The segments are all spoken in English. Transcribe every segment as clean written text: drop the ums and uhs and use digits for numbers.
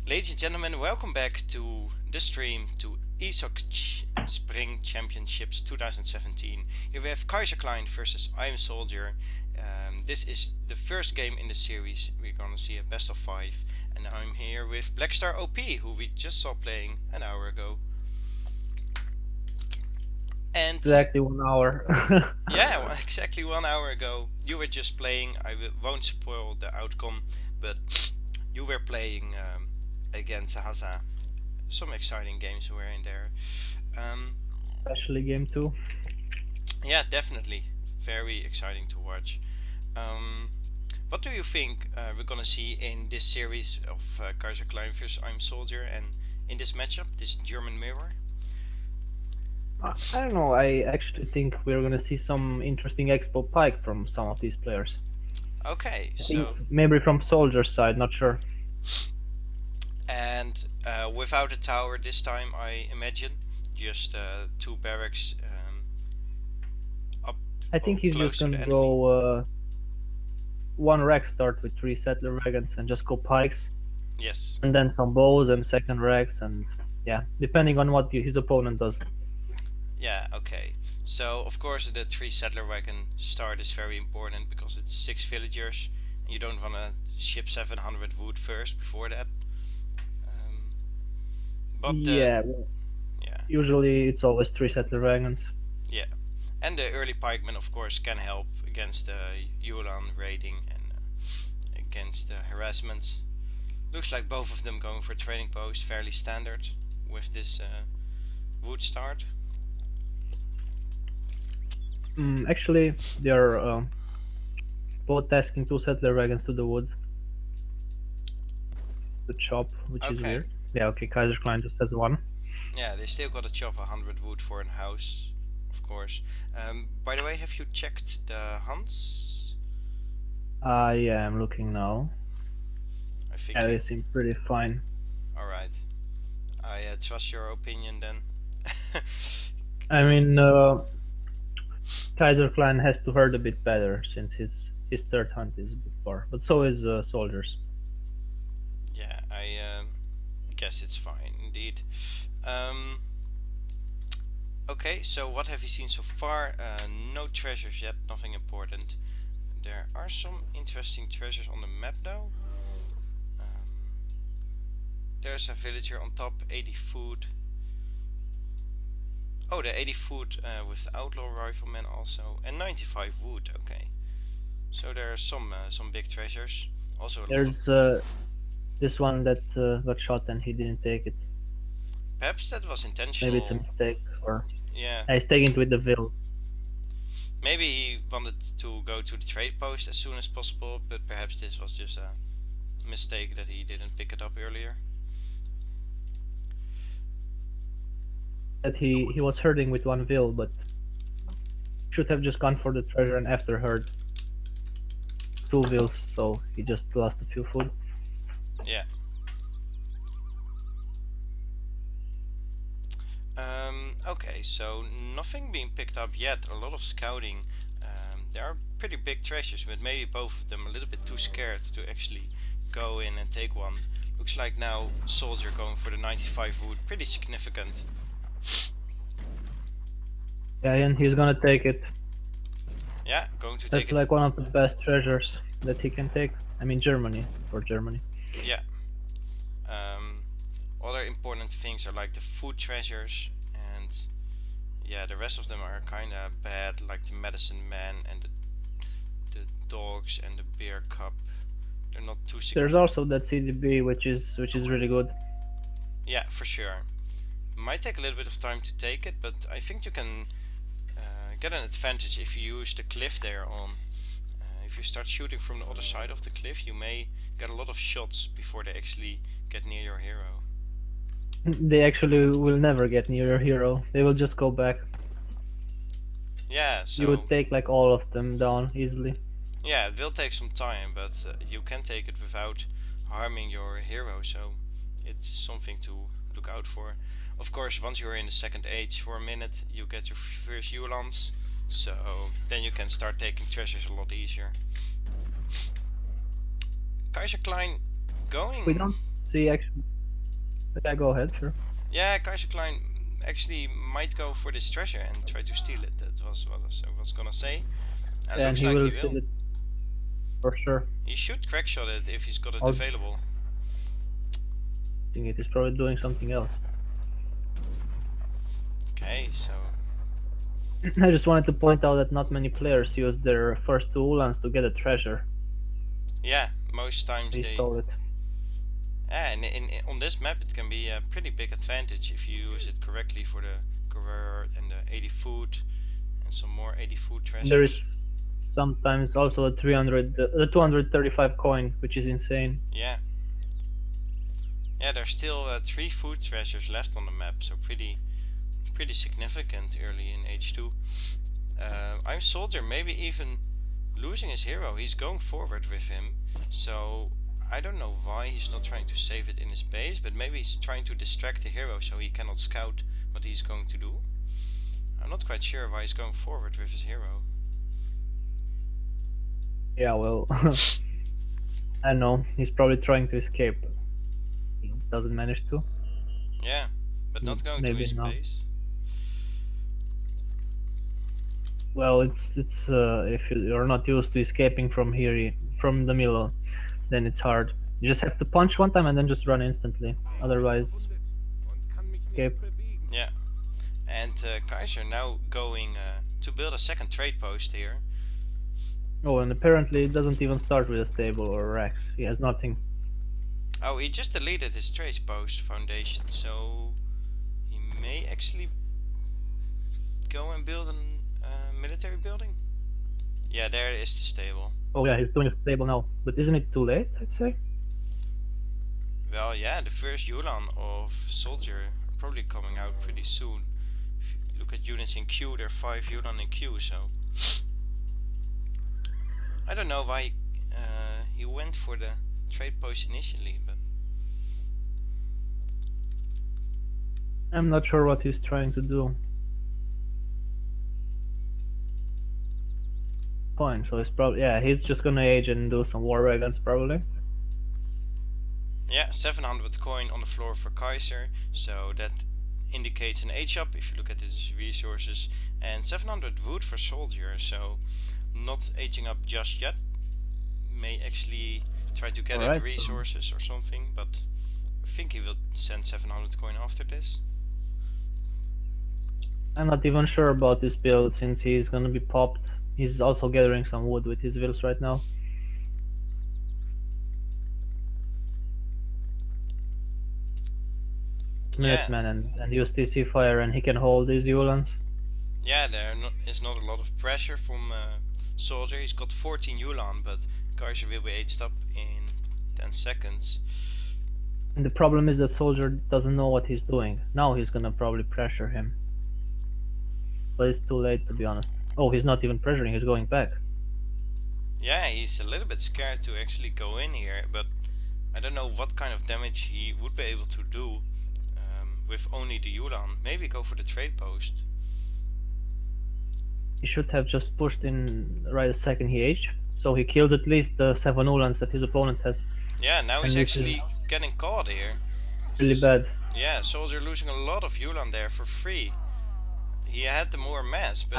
Ladies and gentlemen, welcome back to the stream to ESOC Spring Championships 2017. Here we have Kaiserklein versus IAmSoldieR. This is the first game in the series. We're gonna see a best of 5, and I'm here with Blackstar OP, who we just saw playing an hour ago. And Exactly 1 hour. yeah, well, exactly 1 hour ago you were just playing. I won't spoil the outcome, but you were playing against Haza. Some exciting games were in there. Especially game 2. Yeah, definitely. Very exciting to watch. What do you think we're gonna see in this series of Kaiserklein vs IAmSoldieR and in this matchup, this German mirror? I don't know, I actually think we're gonna see some interesting expo pike from some of these players. Okay, I think so maybe from Soldier's side, not sure. and without a tower this time, I imagine, just 2 barracks up. I think he's close just to the gonna enemy. go 1 rack start with 3 settler wagons and just go pikes. Yes. And then some bows and second racks, and yeah, depending on what his opponent does. Yeah, okay. So, of course, the 3 settler wagon start is very important because it's 6 villagers. And you don't want to ship 700 wood first before that. But yeah, yeah, usually it's always 3 settler wagons. yeah. And the early pikemen, of course, can help against Yulan raiding and against harassment. Looks like both of them going for training post, fairly standard with this wood start. Actually, they're both tasking 2 settler wagons to the wood to chop, which is Okay. weird. Yeah, okay, Kaiserklein just has 1. Yeah, they still gotta chop 100 wood for a house, of course. By the way, have you checked the hunts? Yeah, I'm looking now. I think Yeah, you. they seem pretty fine. Alright. I trust your opinion then. I mean, Kaiserklein has to hurt a bit better since his third hunt is a bit far, but so is Soldiers. Yeah, I guess it's fine indeed. Okay, so what have you seen so far? No treasures yet, nothing important. There are some interesting treasures on the map though. There's a villager on top, 80 food. Oh, the 80 food with the outlaw rifleman also, and 95 wood. Okay, so there are some big treasures. Also, a lot of. There's this one that got shot and he didn't take it. Perhaps that was Maybe it's a intentional. mistake, or Yeah, he's taking it with the Vil. maybe he wanted to go to the trade post as soon as possible, but perhaps this was just a mistake that he didn't pick it up earlier. That he was herding with 1 Vil, but should have just gone for the treasure and after herd 2 Vils, so he just lost a few food. Yeah. Okay, so nothing being picked up yet. A lot of scouting. There are pretty big treasures, but maybe both of them a little bit too scared to actually go in and take one. Looks like now Soldier going for the 95 wood, pretty significant. Yeah, and he's gonna take it. Yeah, going to take That's it. like one of the best treasures that he can take. I mean, Germany, for Germany. Yeah. Other important things are like the food treasures, and yeah, the rest of them are kinda bad, like the medicine man and the dogs and the beer cup. They're not too significant. There's also that CDB, which is really good. Yeah, for sure. Might take a little bit of time to take it, but I think you can get an advantage if you use the cliff there on. If you start shooting from the other side of the cliff, you may get a lot of shots before they actually get near your hero. They actually will never get near your hero. They will just go back. Yeah, so You would take like all of them down easily. yeah, it will take some time, but you can take it without harming your hero, so it's something to look out for. Of course, once you're in the second age for a minute, you get your first Ulans, so then you can start taking treasures a lot easier. Kaiserklein going. We don't he actually... Yeah, go ahead, sure. Yeah, Kaiserklein actually might go for this treasure and try to steal it. That was what I was gonna say. And Yeah, looks and he like will he steal will. it for sure. He should crackshot it if he's got it I'll- available. I think it is probably doing something else. Okay, so I just wanted to point out that not many players use their first two Ulans to get a treasure. yeah, most times He they. stole it. Yeah, and on this map it can be a pretty big advantage if you use it correctly for the courier and the 80 food and some more 80 food treasures. There is sometimes also a 235 coin, which is insane. Yeah. Yeah, there's still 3 food treasures left on the map, so pretty significant early in H2. IAmSoldieR maybe even losing his hero. He's going forward with him, so I don't know why he's not trying to save it in his base, but maybe he's trying to distract the hero so he cannot scout what he's going to do. I'm not quite sure why he's going forward with his hero. Yeah, well, I know he's probably trying to escape. He doesn't manage to. Yeah, but not going to Maybe his not. base. Well, it's if you're not used to escaping from here, from the middle, then it's hard. You just have to punch one time and then just run instantly. Otherwise, escape. Yeah, and Kaiser now going to build a second trade post here. Oh, and apparently it doesn't even start with a stable or racks. He has nothing. Oh, he just deleted his trade post foundation, so he may actually go and build a military building. Yeah, there is the stable. Oh yeah, he's doing a stable now. But isn't it too late, I'd say? Well, yeah, the first Yulan of Soldier are probably coming out pretty soon. If you look at units in queue, there are 5 Yulan in queue, so I don't know why he went for the trade post initially, but I'm not sure what he's trying to do. Fine, so he's probably, yeah, he's just gonna age and do some war wagons probably. yeah, 700 coin on the floor for Kaiser, so that indicates an age up if you look at his resources, and 700 wood for Soldier, so not aging up just yet. May actually try to gather the resources or something, but I think he will send 700 coin after this. I'm not even sure about this build since he's gonna be popped. He's also gathering some wood with his vills right now. Minuteman and use TC fire, and he can hold these Yulans. Yeah, there is not a lot of pressure from Soldier. He's got 14 Yulan, but Kaiser will be aged up in 10 seconds. And the problem is that Soldier doesn't know what he's doing. Now he's gonna probably pressure him. But it's too late, to be honest. Oh, he's not even pressuring, he's going back. Yeah, he's a little bit scared to actually go in here, but I don't know what kind of damage he would be able to do with only the Yulan. Maybe go for the trade post. He should have just pushed in right the second he aged, so he kills at least the 7 Ulans that his opponent has. Yeah, now And he's this actually is getting caught here. really bad. Yeah, Soldier losing a lot of Yulan there for free. He had the more mass, but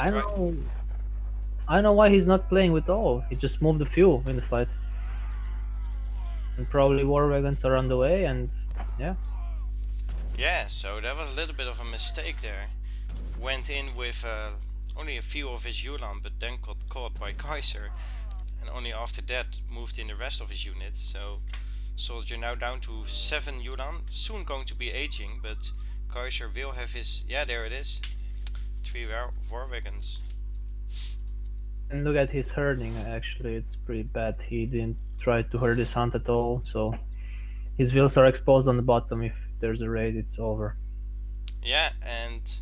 I know why he's not playing with all. He just moved a few in the fight. And probably war wagons are on the way, and yeah. Yeah, so that was a little bit of a mistake there. Went in with only a few of his Yulan, but then got caught by Kaiser. And only after that moved in the rest of his units. So Soldier now down to 7 Yulan. Soon going to be aging, but Kaiser will have his... Yeah, there it is. 3 war wagons. And look at his herding, actually, it's pretty bad. He didn't try to herd his hunt at all, so his vills are exposed on the bottom. If there's a raid, it's over. Yeah, and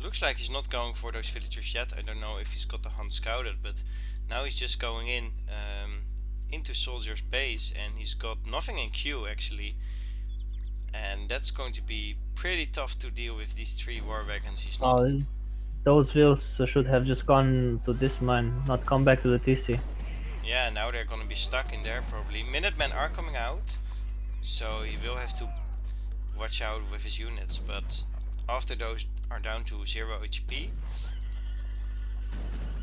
looks like he's not going for those villagers yet. I don't know if he's got the hunt scouted, but now he's just going in into Soldier's base, and he's got nothing in queue actually. And that's going to be pretty tough to deal with these 3 war wagons. He's not... Those vills should have just gone to this mine, not come back to the TC. Yeah, now they're gonna be stuck in there probably. Minutemen are coming out. So he will have to watch out with his units, but after those are down to 0 HP,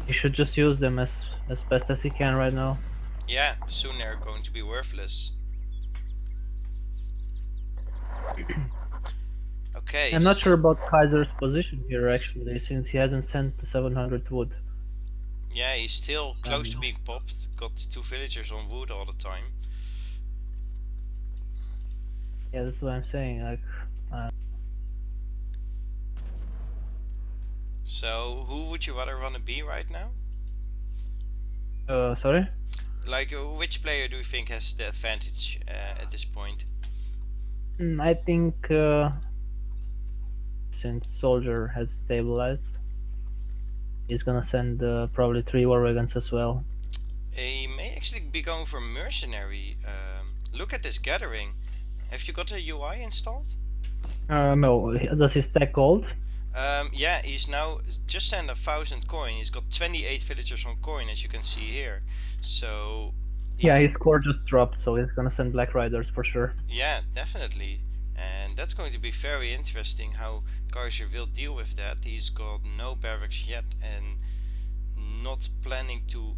He should just use them as best as he can right now. yeah, soon they're going to be worthless. Okay. I'm not sure about Kaiser's position here actually, since he hasn't sent the 700 wood. Yeah, he's still close to being popped. Got 2 villagers on wood all the time. Yeah, that's what I'm saying. Like, So who would you rather want to be right now? sorry. Like, which player do you think has the advantage at this point? I think since Soldier has stabilized, he's gonna send probably 3 war wagons as well. He may actually be going for mercenary. Look at this gathering. Have you got a UI installed? No, does he stack gold? Yeah, he's now just sent 1,000 coin. He's got 28 villagers on coin, as you can see here. So Yeah, his score just dropped, so he's gonna send Black Riders for sure. yeah, definitely. And that's going to be very interesting how Kaiser will deal with that. He's got no barracks yet and not planning to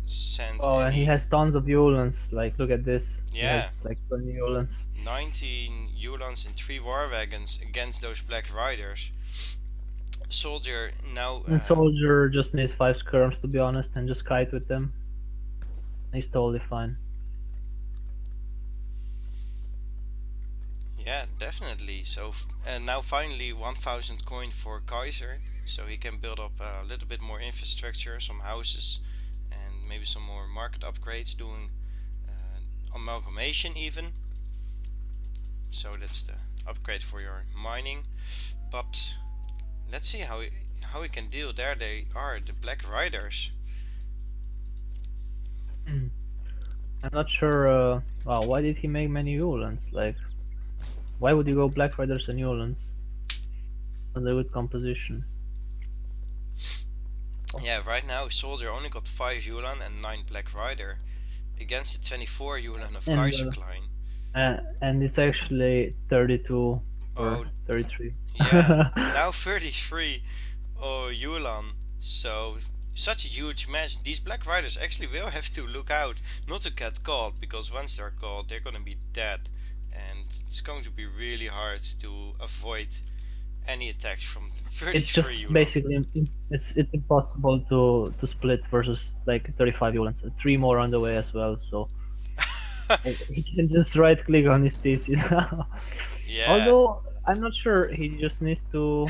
send Oh, any. and he has tons of Yulans. Like, look at this. Yeah. He has like 20 Yulans. 19 Ulans and 3 war wagons against those Black Riders. Soldier now. And Soldier just needs 5 skirms to be honest, and just kite with them. He's totally fine. Yeah, definitely. So now finally 1,000 coin for Kaiser, so he can build up a little bit more infrastructure, some houses, and maybe some more market upgrades, doing amalgamation even. So that's the upgrade for your mining. But let's see how we can deal. There they are, the Black Riders. I'm not sure. Wow, why did he make many Yulans? Like, why would you go Black Riders and Yulans? On the good composition. Yeah, right now Soldier only got 5 Yulan and 9 Black Rider against the 24 Yulan of And, Kaiserklein. And it's actually 32 or 33. Yeah, now 33 Yulan. So such a huge match. These Black Riders actually will have to look out not to get caught, because once they're caught they're gonna be dead, and it's going to be really hard to avoid any attacks from 33 It's just Yulan. basically it's impossible to split versus like 35 Yulans. 3 more on the way as well, so he can just right click on his TC now. Yeah. Although I'm not sure, he just needs to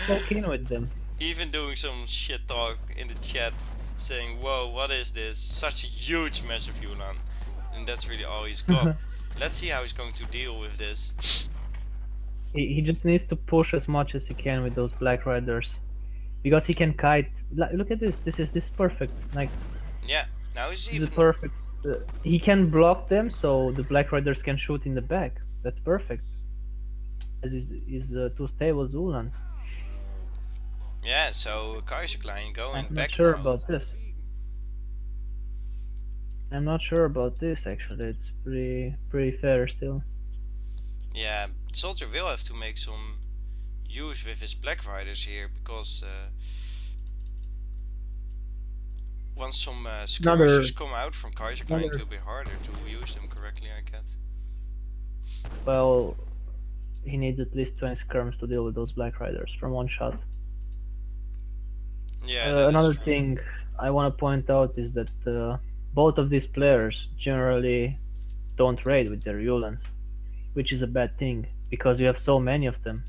poke in with them. Even doing some shit talk in the chat saying, whoa, what is this? Such a huge mess of Yulan. And that's really all he's got. Let's see how he's going to deal with this. He just needs to push as much as he can with those Black Riders, because he can kite. Look at this. This is perfect. Like, yeah, now he's this even is perfect. He can block them, so the Black Riders can shoot in the back. That's perfect. As his 2 stable Zulans. Yeah, so Kaiserklein going I'm back not sure now. about this. I'm not sure about this actually. It's pretty fair still. Yeah, Soldier will have to make some use with his Black Riders here, because once some skirmishes come out from Kaiserklein, it will be harder to use them correctly, I guess. Well, he needs at least 20 skirms to deal with those Black Riders from one shot. Yeah. Another thing I want to point out is that both of these players generally don't raid with their Yulans, which is a bad thing because you have so many of them.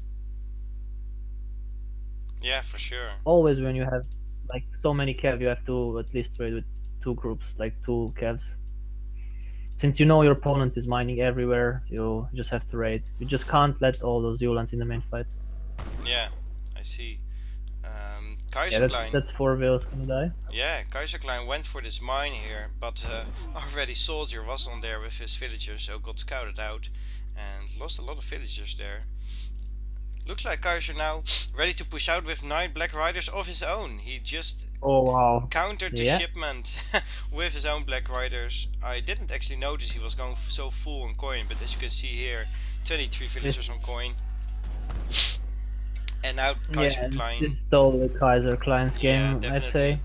Yeah, for sure. Always when you have like so many cav, you have to at least raid with 2 groups, like 2 cavs. Since you know your opponent is mining everywhere, you just have to raid. You just can't let all those Yulans in the main fight. Yeah, I see. Kaiserklein. Yeah, that's 4 Veils gonna die. Yeah, Kaiserklein went for this mine here, but already Soldier was on there with his villagers, so got scouted out and lost a lot of villagers there. Looks like Kaiser now ready to push out with 9 Black Riders of his own. He just Oh wow. countered the Yeah. shipment with his own Black Riders. I didn't actually notice he was going so full on coin, but as you can see here, 23 villagers on coin. And now Yeah, Kaiserklein. this is totally Kaiserklein's Yeah, game, I'd definitely. say.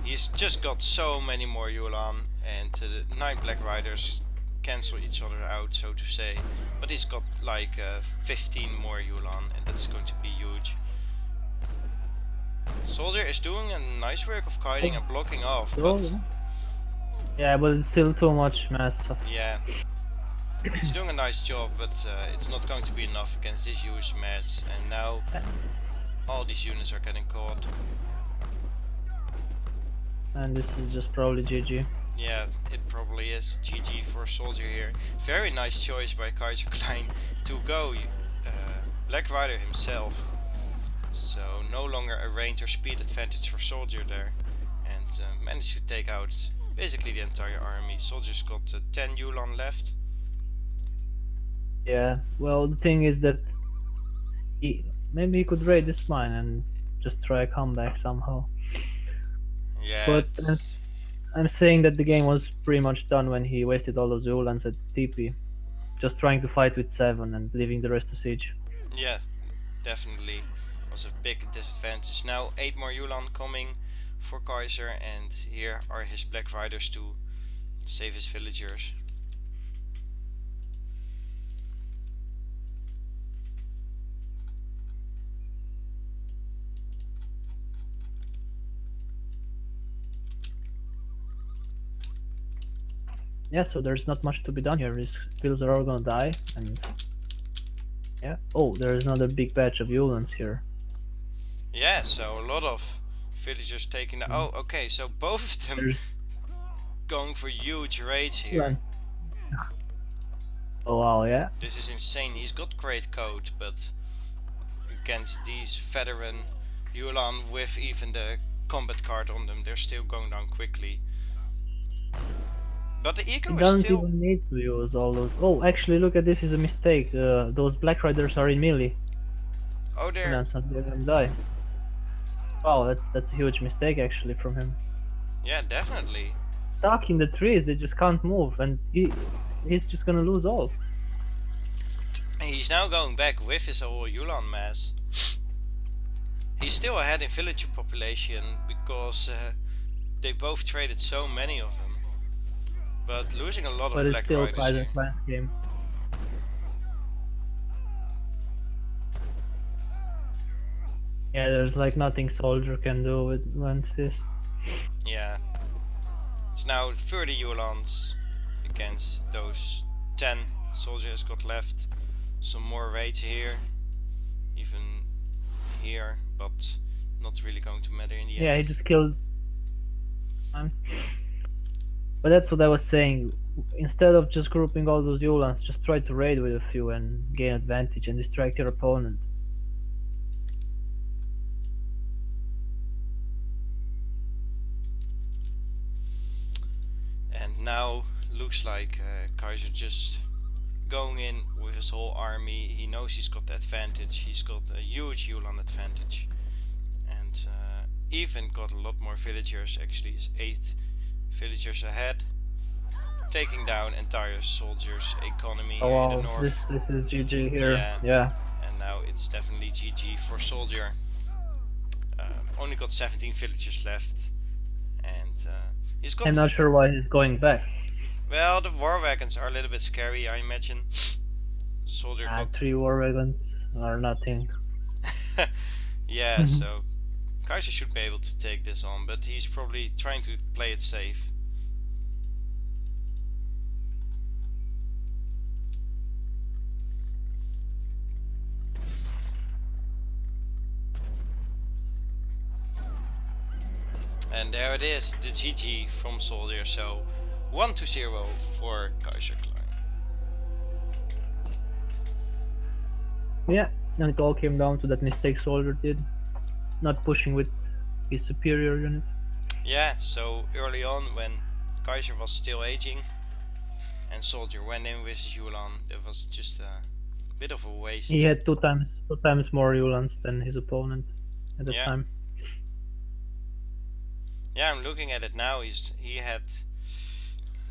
He's just got so many more Yulan, and the 9 Black Riders cancel each other out, so to say. But he's got like 15 more Yulan, and that's going to be huge. Soldier is doing a nice work of kiting and blocking off, but yeah, but it's still too much mass. yeah, he's doing a nice job, but it's not going to be enough against this huge mass. And now all these units are getting caught. And this is just probably GG. Yeah, it probably is GG for Soldier here. Very nice choice by Kaiserklein to go Black Rider himself. So no longer a range or speed advantage for Soldier there. And managed to take out basically the entire army. Soldier's got 10 Yulan left. Yeah, well the thing is that maybe he could raid this mine and just try a comeback somehow. Yeah, But I'm saying that the game was pretty much done when he wasted all those Ulans at TP. Just trying to fight with 7 and leaving the rest to siege. yeah, definitely was a big disadvantage. Now 8 more Yulan coming for Kaiser, and here are his Black Riders to save his villagers. Yeah, so there's not much to be done here. These fields are all gonna die, and yeah. Oh, there's another big batch of Ulans here. Yeah, so a lot of villagers taking the... Oh, okay, so both of them going for huge raids here. Ulans. Oh wow, yeah. This is insane. He's got great code, but against these veteran Yulan with even the combat card on them, they're still going down quickly. But the eco He is doesn't still... even need to use all those. Oh, actually, look at this. Is a mistake. Those Black Riders are in melee. Oh, And they're... that's not letting them die. Wow, that's a huge mistake actually from him. Yeah, definitely. Stuck in the trees, they just can't move, and he's just gonna lose all. He's now going back with his whole Yulan mass. He's still ahead in villager population because they both traded so many of them. But losing a lot of But it's Black still Riders here. Kaiserklein's game. Yeah, there's like nothing Soldier can do with this. Yeah. It's now 30 Yulans against those 10 soldiers got left. Some more raids here, even here, but not really going to matter in the Yeah, end. he just killed. But that's what I was saying. Instead of just grouping all those Yulans, just try to raid with a few and gain advantage and distract your opponent. And now looks like Kaiser just going in with his whole army. He knows he's got the advantage. He's got a huge Yulan advantage, and even got a lot more villagers. Actually, he's 8 villagers ahead, taking down entire soldiers' economy Oh here in wow, the north. this is GG here. Yeah. Yeah. And now it's definitely GG for Soldier. Only got 17 villagers left, and he's got... I'm not sure why he's going back. Well, the war wagons are a little bit scary, I imagine. Soldier got... 3 war wagons are nothing. Yeah, so Kaiser should be able to take this on, but he's probably trying to play it safe. And there it is, the GG from Soldier. So 1-0 for Kaiserklein. Yeah, and it all came down to that mistake Soldier did, not pushing with his superior units. Yeah, so early on when Kaiser was still aging and Soldier went in with his Yulan, there was just a bit of a waste. He had two times more Uhlans than his opponent at the Yeah. time. Yeah, I'm looking at it now. He had,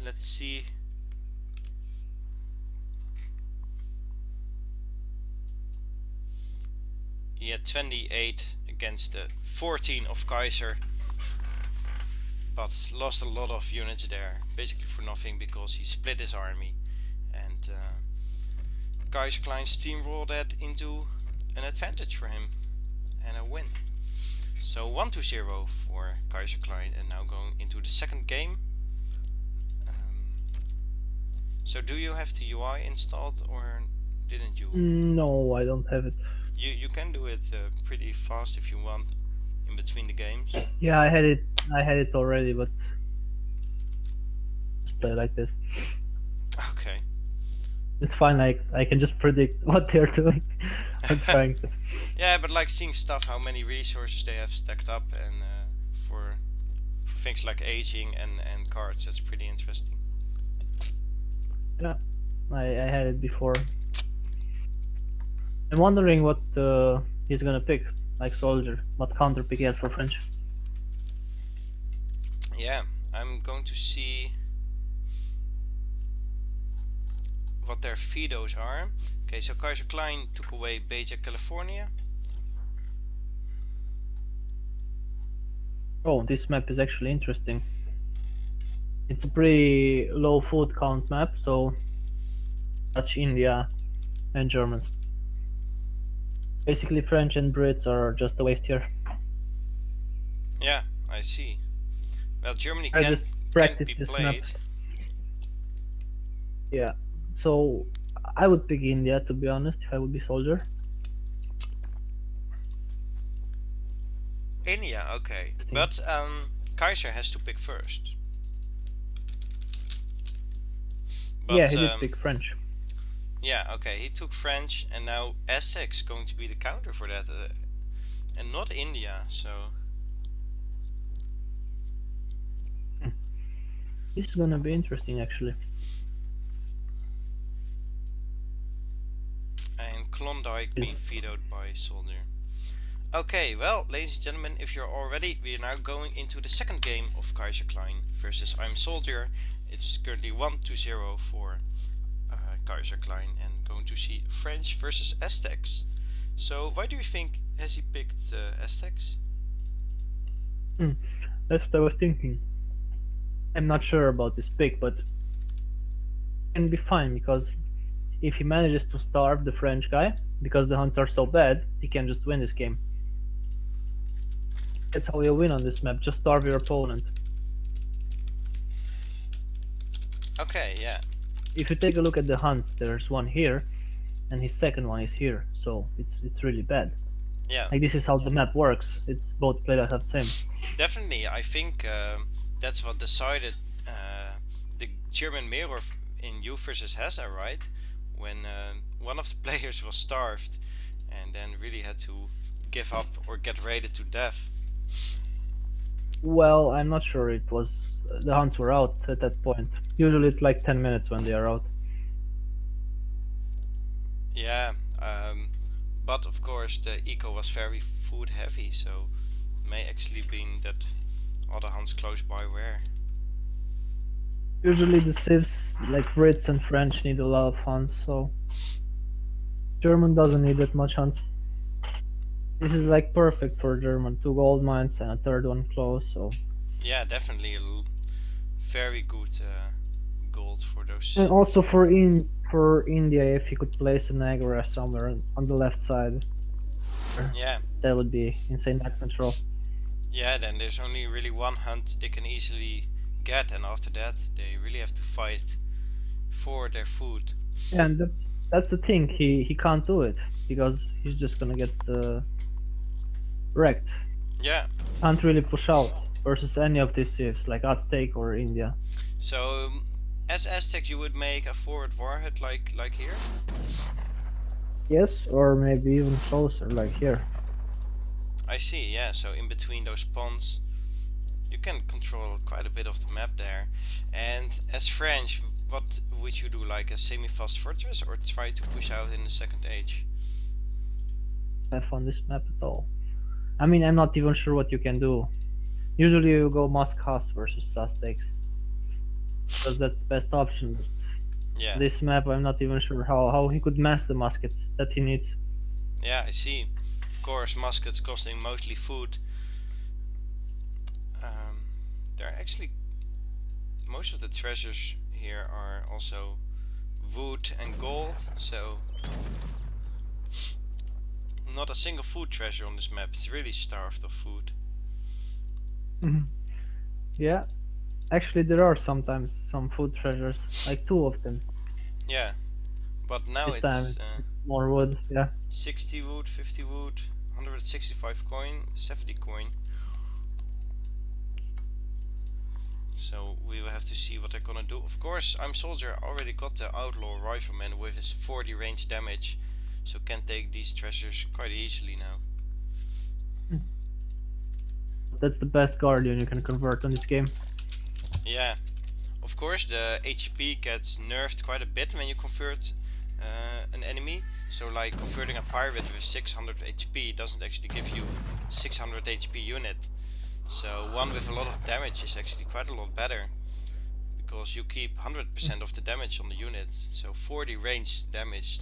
let's see, he had 28 against the 14 of Kaiser, but lost a lot of units there, basically for nothing, because he split his army, and Kaiserklein steamrolled that into an advantage for him and a win. So 1-0 for Kaiserklein, and now going into the second game. So do you have the UI installed, or didn't you? No, I don't have it. You can do it pretty fast if you want, in between the games. Yeah, I had it already, but just play like this. Okay. It's fine. I can just predict what they're doing. I'm trying to. Yeah, but like seeing stuff, how many resources they have stacked up, and for things like aging and cards, that's pretty interesting. Yeah, I had it before. I'm wondering what he's gonna pick, like soldier. What counter pick he has for French. Yeah, I'm going to see what their Fidos are. Okay, so Kaiserklein took away Baja California. Oh, this map is actually interesting. It's a pretty low food count map, so Dutch, India, and Germans. Basically, French and Brits are just a waste here. Yeah, I see. Well, Germany I can't just be practiced this map. played. Yeah, so I would pick India, to be honest, if I would be soldier. India, okay. But Kaiser has to pick first. But, Yeah, he did pick French. Yeah, okay, he took French, and now Aztecs going to be the counter for that, and not India, so... This is gonna be interesting, actually. And Klondike being vetoed by Soldier. Okay, well, ladies and gentlemen, if you're all ready, we are now going into the second game of Kaiserklein versus IAmSoldieR. It's currently 1-0 for Kaiserklein, and going to see French versus Aztecs. So, why do you think has he picked Aztecs? That's what I was thinking. I'm not sure about this pick, but it can be fine, because if he manages to starve the French guy, because the hunts are so bad, he can just win this game. That's how you win on this map, just starve your opponent. Okay, yeah. If you take a look at the hunts, there's one here, and his second one is here, so it's really bad. Yeah. Like, this is how the map works. It's both players have the same. Definitely, I think that's what decided the German mirror in U versus Hessa, right? When one of the players was starved and then really had to give up or get raided to death. Well, I'm not sure it was... the hunts were out at that point. Usually it's like 10 minutes when they are out. Yeah, but of course the eco was very food heavy, so it may actually been that other hunts close by were. Usually the civs, like Brits and French, need a lot of hunts, so German doesn't need that much hunts. This is like perfect for German. 2 gold mines and a third one close, so... Yeah, definitely very good gold for those. And also for India, if you could place an Agra somewhere on the left side. Yeah. That would be insane net control. Yeah, then there's only really one hunt they can easily get, and after that they really have to fight for their food. Yeah, and that's the thing, he can't do it, because he's just gonna get wrecked. Yeah. Can't really push out versus any of these civs, like Aztec or India. So, as Aztec you would make a forward warhead like here? Yes, or maybe even closer, like here. I see, yeah, so in between those ponds you can control quite a bit of the map there. And as French, what would you do, like a semi-fast fortress, or try to push out in the second age? Have on this map at all. I mean, I'm not even sure what you can do. Usually you go Musk House versus Aztecs, because that's the best option. Yeah. This map, I'm not even sure how he could mass the muskets that he needs. Yeah, I see. Of course, muskets costing mostly food. They're actually, most of the treasures here are also wood and gold, so not a single food treasure on this map. It's really starved of food. Yeah, actually there are sometimes some food treasures, like 2 of them. Yeah, but now This time it's more wood, yeah. 60 wood, 50 wood, 165 coin, 70 coin. So we will have to see what they're gonna do. Of course, IAmSoldieR already got the Outlaw Rifleman with his 40 range damage, so can take these treasures quite easily now. That's the best guardian you can convert on this game. Yeah, of course the HP gets nerfed quite a bit when you convert an enemy. So like converting a pirate with 600 HP doesn't actually give you 600 HP unit. So one with a lot of damage is actually quite a lot better, because you keep 100% of the damage on the unit. So 40 range damage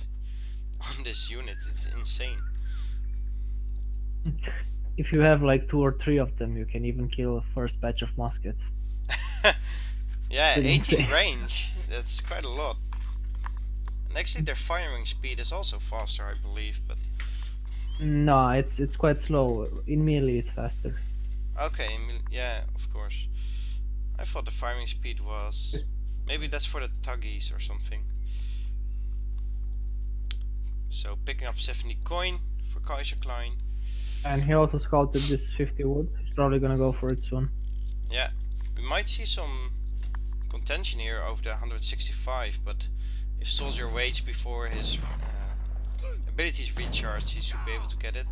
on this unit, it's insane. If you have like 2 or 3 of them, you can even kill a first batch of muskets. Yeah, Pretty 18 insane. range, that's quite a lot. And actually their firing speed is also faster, I believe, but No, it's quite slow. In melee it's faster. okay, yeah, of course. I thought the firing speed was... Maybe that's for the tuggies or something. So picking up 70 coin for Kaiserklein. And he also scouted this 50 wood. He's probably gonna go for it soon. Yeah, we might see some contention here over the 165, but if SoldierR waits before his abilities recharge, he should be able to get it.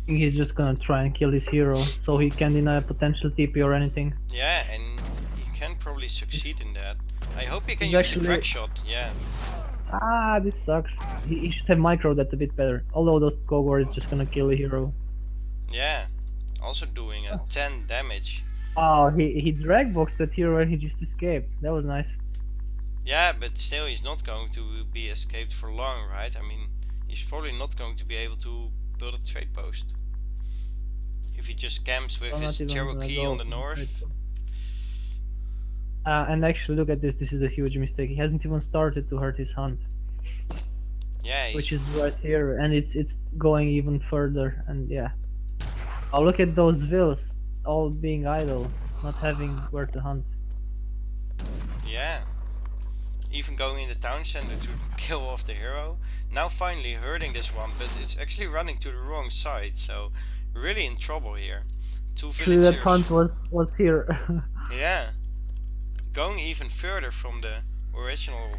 I think he's just gonna try and kill his hero, so he can deny a potential TP or anything. Yeah, and he can probably succeed in that. I hope he can He's use actually- the crack shot, yeah. Ah, this sucks. He should have micro that a bit better. Although those Gogor is just gonna kill the hero. Yeah, also doing a 10 damage. Oh, he drag boxed that hero and he just escaped. That was nice. Yeah, but still he's not going to be escaped for long, right? I mean, he's probably not going to be able to build a trade post. If he just camps with Well, his not even gonna Cherokee go on the for north. trade post. And actually, look at this. This is a huge mistake. He hasn't even started to hurt his hunt, Yeah, he's, which is right here, and it's going even further. And yeah, oh, look at those vills all being idle, not having where to hunt. yeah. Even going in the town center to kill off the hero. Now finally hurting this one, but it's actually running to the wrong side, so really in trouble here. 2 Actually, villagers. that hunt was here. Yeah. Going even further from the original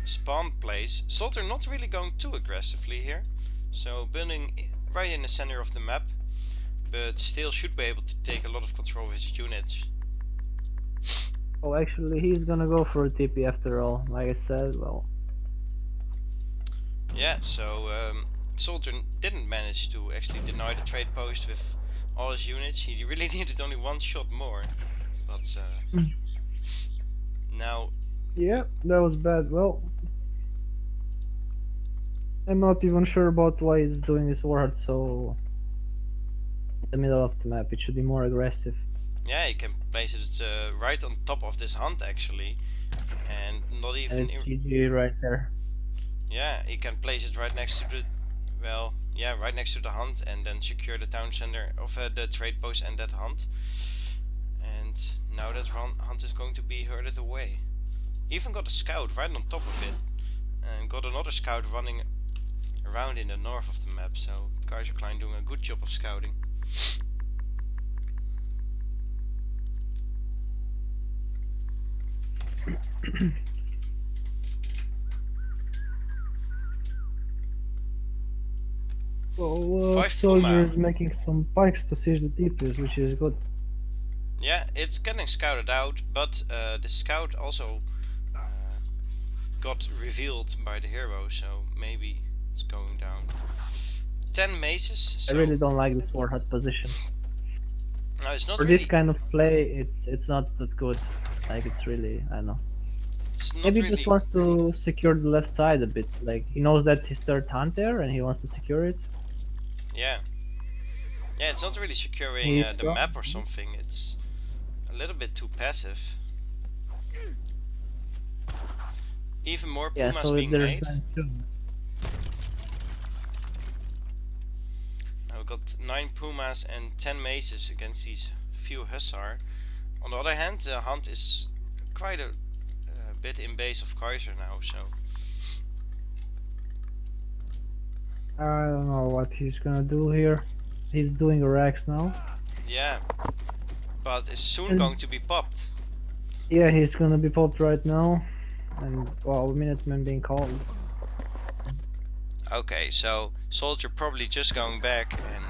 spawn place. SoldierR not really going too aggressively here. So building right in the center of the map, but still should be able to take a lot of control of his units. Oh, actually, he's gonna go for a TP after all. Like I said, well, Yeah, so SoldierR didn't manage to actually deny the trade post with all his units. He really needed only 1 shot more. But now, yeah, that was bad. Well, I'm not even sure about why he's doing this war hard so in the middle of the map. It should be more aggressive. yeah, you can place it right on top of this hunt actually, and not even. And it's GG right there. Yeah, you can place it right next to the, well, yeah, right next to the hunt, and then secure the town center of the trade post and that hunt. And now that hunt is going to be herded away. Even got a scout right on top of it, and got another scout running around in the north of the map. So Kaiserklein doing a good job of scouting. Well, Five SoldierR Puma. is making some pikes to siege the DPS, which is good. Yeah, it's getting scouted out, but the scout also got revealed by the hero, so maybe it's going down. 10 maces, so I really don't like this war hut position. no, it's not For really. this kind of play, it's not that good. Like it's really, I don't know. It's not Maybe he really. just wants to secure the left side a bit. Like he knows that's his third hunt there, and he wants to secure it. Yeah. Yeah, it's not really securing He's the map or something. It's a little bit too passive. Even more Yeah, pumas so being there's made. Now we've got 9 pumas and 10 maces against these few hussar. On the other hand, the hunt is quite a bit in base of Kaiser now, so I don't know what he's gonna do here. He's doing a Rex now. yeah. But it's soon going to be popped. Yeah, he's gonna be popped right now. And wow, Minutemen being called. Okay, so soldier probably just going back and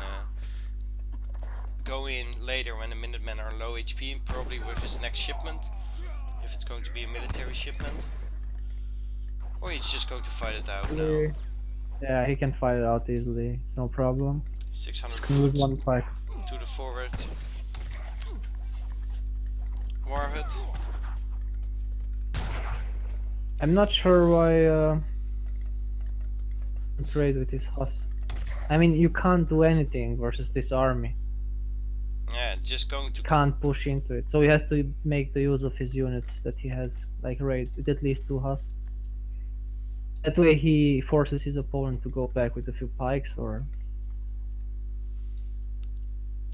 go in later when the Minutemen are low HP, and probably with his next shipment, if it's going to be a military shipment. Or he's just going to fight it out now. Yeah, he can fight it out easily. It's no problem. 600 Can lose foot one fight. to the forward. Warhead. I'm not sure why trade with his Huss. I mean, you can't do anything versus this army. Yeah, just going to Can't push into it. So he has to make the use of his units that he has, like raid with at least 2 Huss. That way he forces his opponent to go back with a few pikes or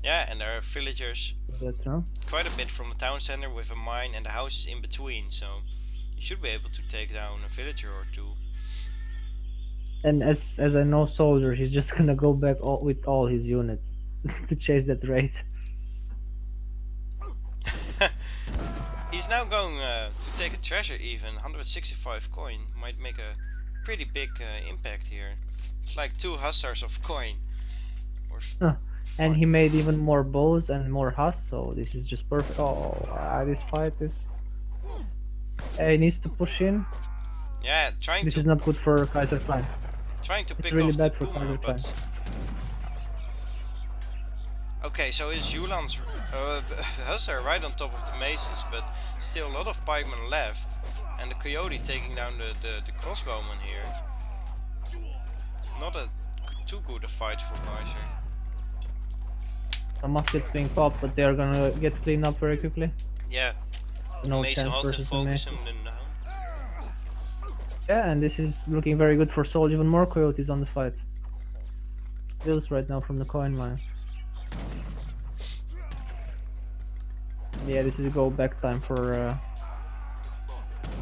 yeah, and there are villagers that, no? quite a bit from the town center with a mine and the houses in between, so you should be able to take down a villager or two. And as I know soldier, he's just gonna go back with all his units to chase that raid. He's now going to take a treasure even. 165 coin might make a pretty big impact here. It's like 2 hussars of coin. Or and he made even more bows and more Huss, so this is just perfect. Oh, this fight is... he needs to push in. yeah, This is not good for Kaiserklein. trying to It's pick really off the bad for puma, but Kaiserklein. okay, so is Yulan's hussar right on top of the maces, but still a lot of pikemen left, and the coyote taking down the crossbowman here. Not a too good a fight for Kaiser. The muskets being popped, but they are gonna get cleaned up very quickly. Yeah, No Mason chance halt and versus the focus maces. him then down. Yeah, and this is looking very good for Soul. Even more coyotes on the fight. Kills right now from the coin mine. Yeah, this is go back time for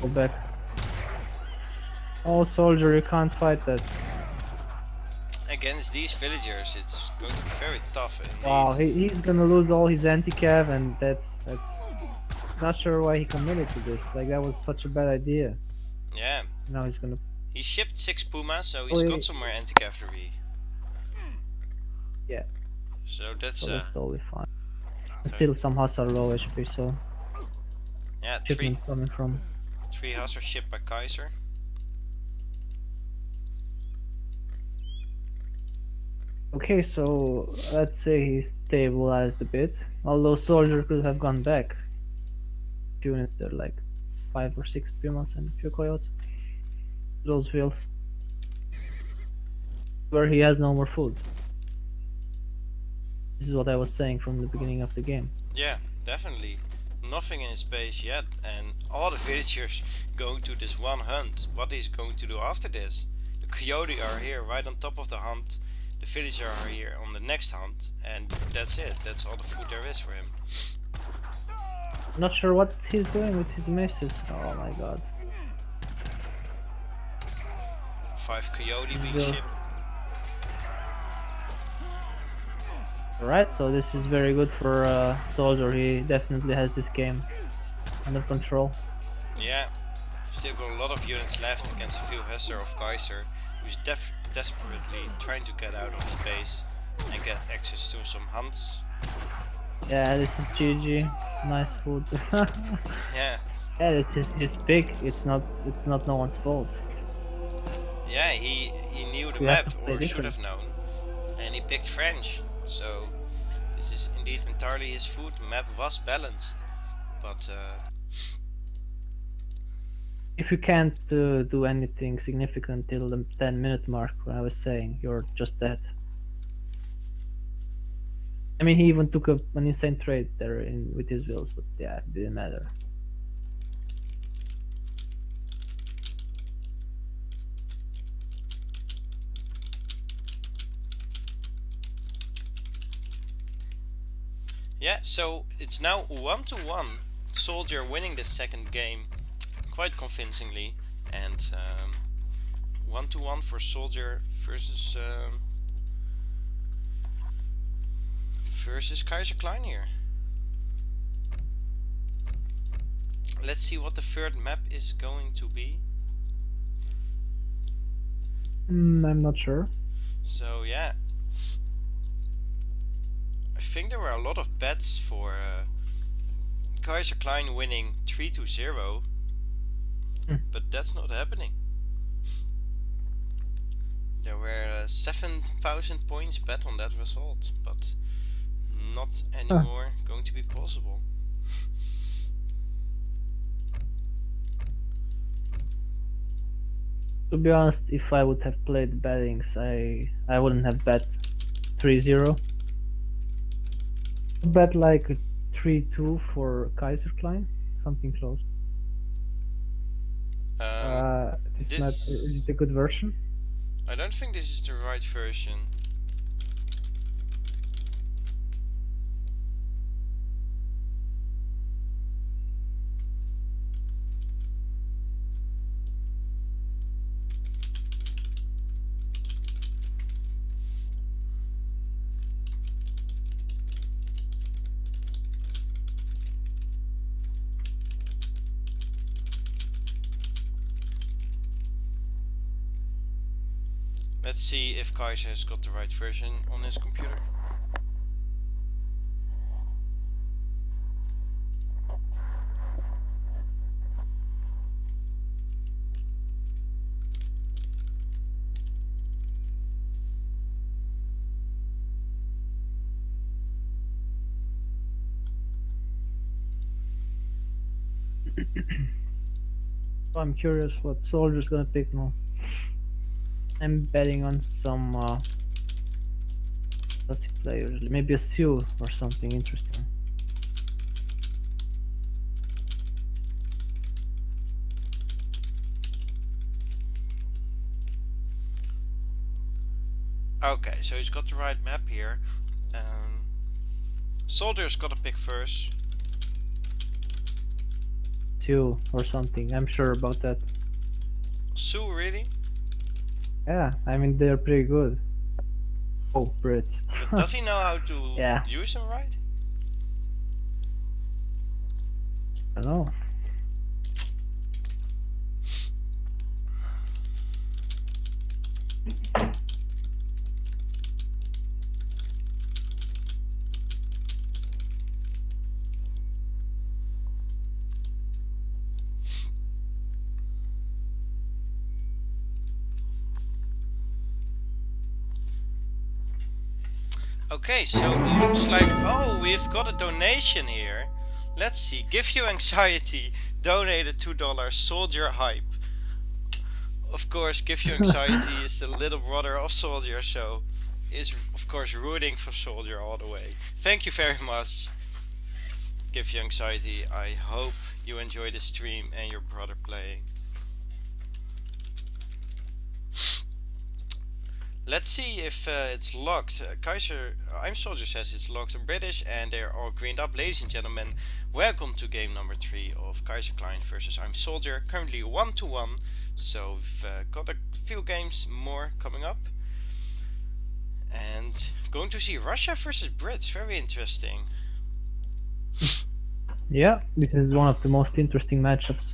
go back. Oh, soldier, you can't fight that. Against these villagers, it's going to be very tough indeed. Wow, he's gonna lose all his anti-cav, and that's not sure why he committed to this. Like that was such a bad idea. Yeah. Now he's gonna. He shipped 6 pumas, so he's got some more anti-cavalry. Yeah. So that's So that's totally fine. And still some Hussar low HP, so yeah, shipment coming from. 3 hussar shipped by Kaiser. Okay, so let's say he stabilized a bit. Although soldier could have gone back. Units there, like 5 or 6 pumas and a few coyotes. Those fields where he has no more food. This is what I was saying from the beginning of the game. Yeah, definitely. Nothing in his base yet, and all the villagers going to this one hunt. What he's going to do after this? The coyote are here right on top of the hunt. The villagers are here on the next hunt, and that's it. That's all the food there is for him. Not sure what he's doing with his maces. Oh my god. 5 coyote being Yes. shipped. Alright, so this is very good for soldier. He definitely has this game under control. Yeah, still got a lot of units left against a few hussar of Kaiser, who's desperately trying to get out of his base and get access to some hunts. Yeah, this is GG. Nice food. Yeah, Yeah, this is just big. It's not no one's fault. yeah, he knew the We have map, to play or should different. have known, and he picked French. So this is indeed entirely his food. The map was balanced, but If you can't do anything significant till the 10-minute mark, when I was saying, you're just dead. I mean, he even took an insane trade there with his wheels, but yeah, it didn't matter. yeah. So it's now 1-1. Soldier winning the second game quite convincingly, and 1-1 for Soldier versus Kaiserklein here. Let's see what the third map is going to be. I'm not sure. So yeah, I think there were a lot of bets for Kaiserklein winning 3-0, but that's not happening. There were 7,000 points bet on that result, but not anymore going to be possible. To be honest, if I would have played bettings, I wouldn't have bet 3-0. Bet like 3-2 for Kaiserklein, something close. This map, is it a good version? I don't think this is the right version. Let's see if Kaiser has got the right version on his computer. I'm curious what Soldier's gonna pick now. I'm betting on some classic players, maybe a Seal or something interesting. Okay, so he's got the right map here. Soldier's got to pick first. Seal or something, I'm sure about that. Sue, really? Yeah, I mean they're pretty good. Oh, Brits. But does he know how to Yeah. use them right? I don't know. Okay, so it looks like, oh, we've got a donation here. Let's see, Give You Anxiety donated $2, Soldier Hype. Of course, Give You Anxiety is the little brother of Soldier, so is of course rooting for Soldier all the way. Thank you very much, Give You Anxiety. I hope you enjoy the stream and your brother playing. Let's see if it's locked. IAmSoldieR says it's locked in British and they're all greened up. Ladies and gentlemen, welcome to game number 3 of Kaiserklein versus IAmSoldieR. Currently 1-1, so we've got a few games more coming up. And going to see Russia versus Brits, very interesting. Yeah, this is one of the most interesting matchups,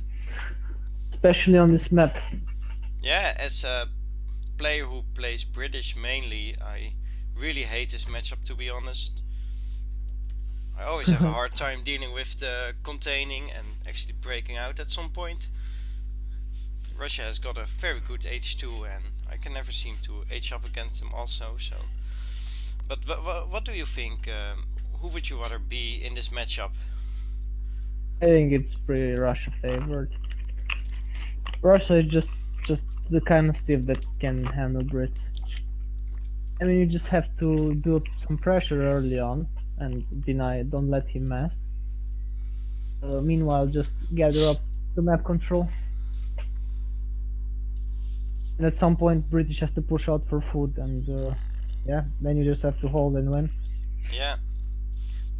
especially on this map. Yeah, as a player who plays British mainly, I really hate this matchup, to be honest. I always have a hard time dealing with the containing and actually breaking out at some point. Russia has got a very good H2 and I can never seem to H up against them also, so... But what do you think? Who would you rather be in this matchup? I think it's pretty Russia favored. Russia is just the kind of civ that can handle Brits. I mean, you just have to do some pressure early on and don't let him mess. Meanwhile, just gather up the map control. And at some point, British has to push out for food, and yeah, then you just have to hold and win. Yeah.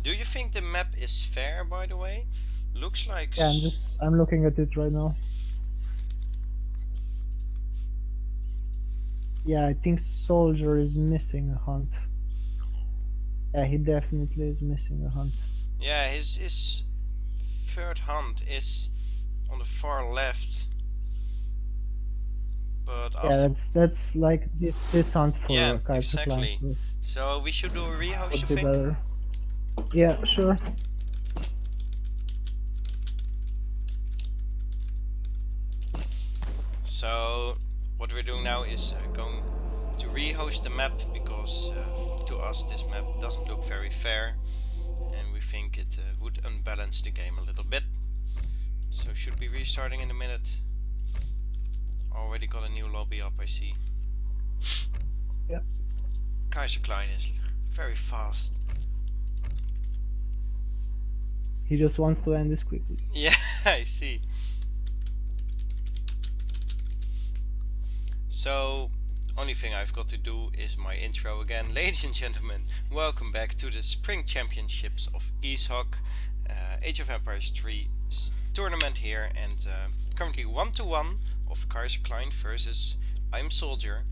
Do you think the map is fair, by the way? Looks like... Yeah, I'm looking at it right now. Yeah, I think Soldier is missing a hunt. Yeah, he definitely is missing a hunt. Yeah, his third hunt is on the far left. But yeah, that's like this hunt for yeah, Kaiserklein. exactly. So we should do a rehost, you think? Better. Yeah, sure. So what we're doing now is going to rehost the map because to us this map doesn't look very fair and we think it would unbalance the game a little bit. So should be restarting in a minute. Already got a new lobby up, I see. Yep. Kaiserklein is very fast. He just wants to end this quickly. Yeah, I see. So, only thing I've got to do is my intro again. Ladies and gentlemen, welcome back to the Spring Championships of ESOC, Age of Empires 3 tournament here, and currently 1-1 of Kaiserklein versus IAmSoldieR,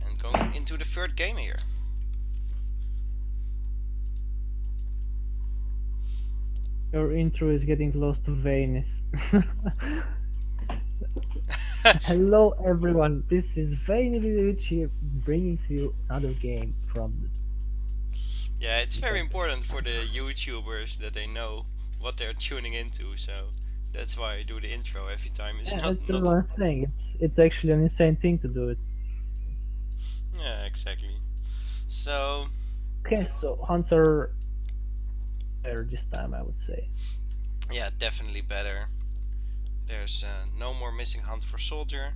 and going into the third game here. Your intro is getting close to Venice. Hello everyone, this is Venice here, bringing to you another game from the... Yeah, it's very important for the YouTubers that they know what they're tuning into, so that's why I do the intro every time. It's that's what I'm saying. It's actually an insane thing to do it. Yeah, exactly. So okay, so hunts are better this time, I would say. Yeah, definitely better. There's no more missing hunt for soldier.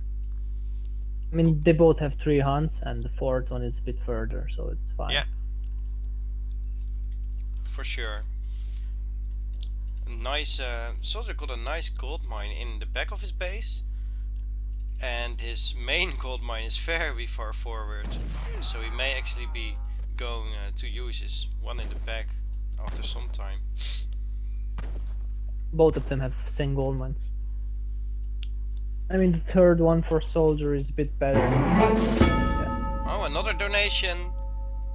I mean, they both have 3 hunts, and the 4th one is a bit further, so it's fine. Yeah, for sure. Nice. Soldier got a nice gold mine in the back of his base, and his main gold mine is very far forward, so he may actually be going to use his one in the back after some time. Both of them have same gold mines. I mean, the 3rd one for soldier is a bit better. Yeah. Oh, another donation.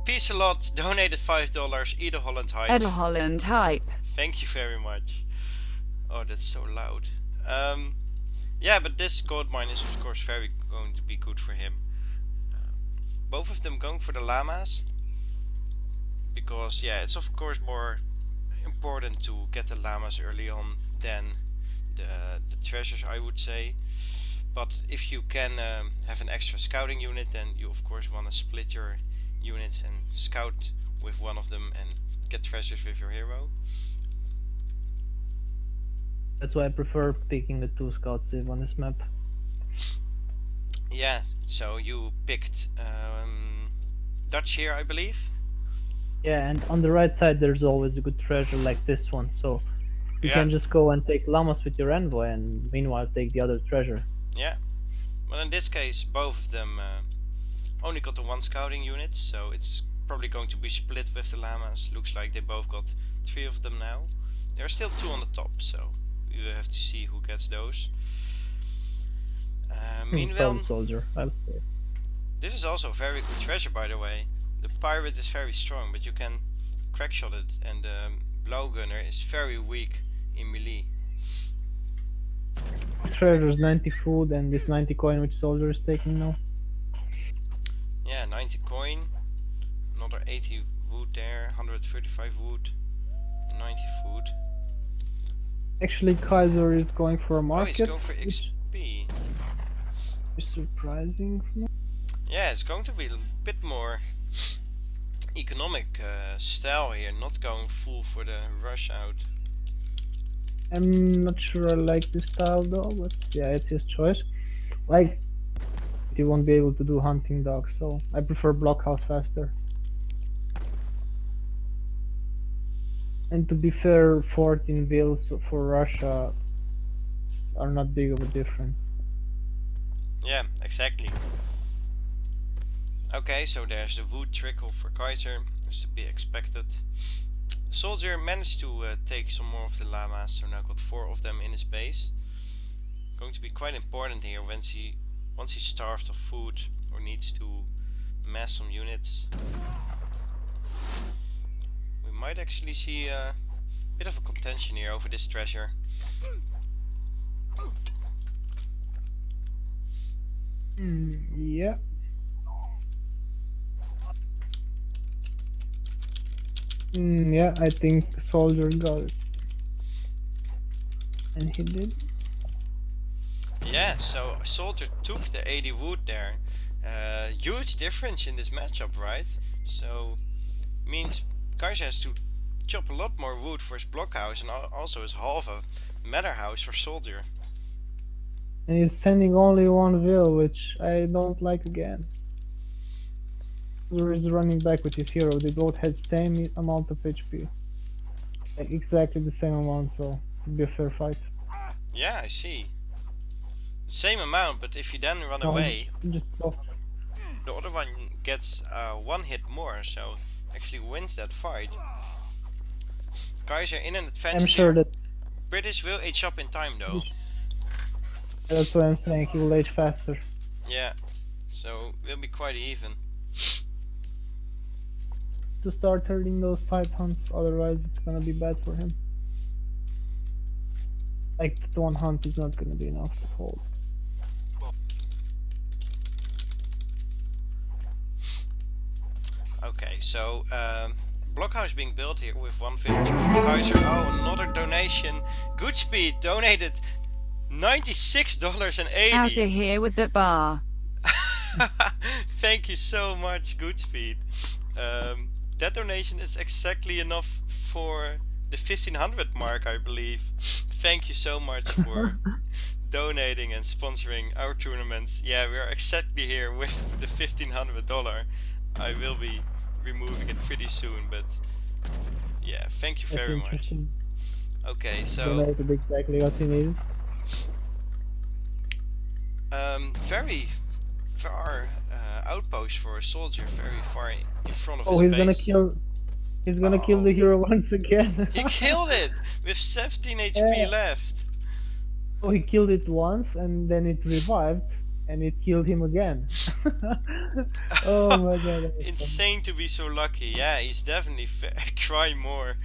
Peace a lot. Donated $5. Edeholland hype. Edeholland hype. Thank you very much. Oh, that's so loud. Yeah, but this gold mine is of course going to be good for him. Both of them going for the llamas, because yeah, it's of course more important to get the llamas early on than the treasures, I would say. But if you can have an extra scouting unit, then you of course want to split your units and scout with one of them and get treasures with your hero. That's why I prefer picking the 2 scouts on this map. Yeah, so you picked Dutch here, I believe. Yeah, and on the right side there's always a good treasure like this one, so you can just go and take llamas with your envoy and meanwhile take the other treasure. Yeah, well in this case both of them only got the 1 scouting unit, so it's probably going to be split with the llamas. Looks like they both got 3 of them now. There are still 2 on the top, so we will have to see who gets those. Meanwhile, soldier, I would say. This is also a very good treasure, by the way. The pirate is very strong, but you can crackshot it, and the blowgunner is very weak in melee. Treasure's 90 food and this 90 coin which soldier is taking now. Yeah, 90 coin, another 80 wood there, 135 wood, 90 food. Actually, Kaiser is going for a Oh, market. he's going for which XP. is surprising for me. Yeah, it's going to be a bit more economic style here, not going full for the rush out. I'm not sure I like this style though, but yeah, it's his choice. Like, you won't be able to do hunting dogs, so I prefer blockhouse faster. And to be fair, 14 bills for Russia are not big of a difference. Yeah, exactly. Okay, so there's the wood trickle for Kaiser, as to be expected. Soldier managed to take some more of the llamas, so now got 4 of them in his base. Going to be quite important here once he's starved of food or needs to mass some units. We might actually see a bit of a contention here over this treasure. Yeah. Yeah, I think Soldier got it. And he did. Yeah, so Soldier took the 80 wood there. Huge difference in this matchup, right? So means Kaiser has to chop a lot more wood for his blockhouse and also his half a matter house for Soldier. And he's sending only 1 will, which I don't like again. Soldier is running back with his hero. They both had same amount of HP. Like exactly the same amount, so it would be a fair fight. Yeah, I see. Same amount, but if you then run No, away, he just lost. the other one gets 1 hit more, so actually wins that fight. Kaiser in an advantage. I'm sure that British will age up in time though. that's what I'm saying. He will age faster. Yeah, so we'll be quite even. To start turning those side hunts, otherwise it's gonna be bad for him. Like, the 1 hunt is not gonna be enough to hold. Okay, so blockhouse being built here with 1 villager from Kaiser. Oh, another donation. Goodspeed donated $96.80. Out of here with the bar. Thank you so much, Goodspeed. That donation is exactly enough for the 1500 mark, I believe. Thank you so much for donating and sponsoring our tournaments. Yeah, we are exactly here with the $1500. I will be removing it pretty soon, but yeah, thank you That's very much. interesting. Okay, so Donated exactly what he needed. very far outpost for a soldier, very far in front of Oh, his he's gonna base. kill. He's gonna kill the hero once again. He killed it with 17 HP Yeah. left. Oh, he killed it once and then it revived and it killed him again. Oh my god. that was Insane to be so lucky. Yeah, he's definitely crying more.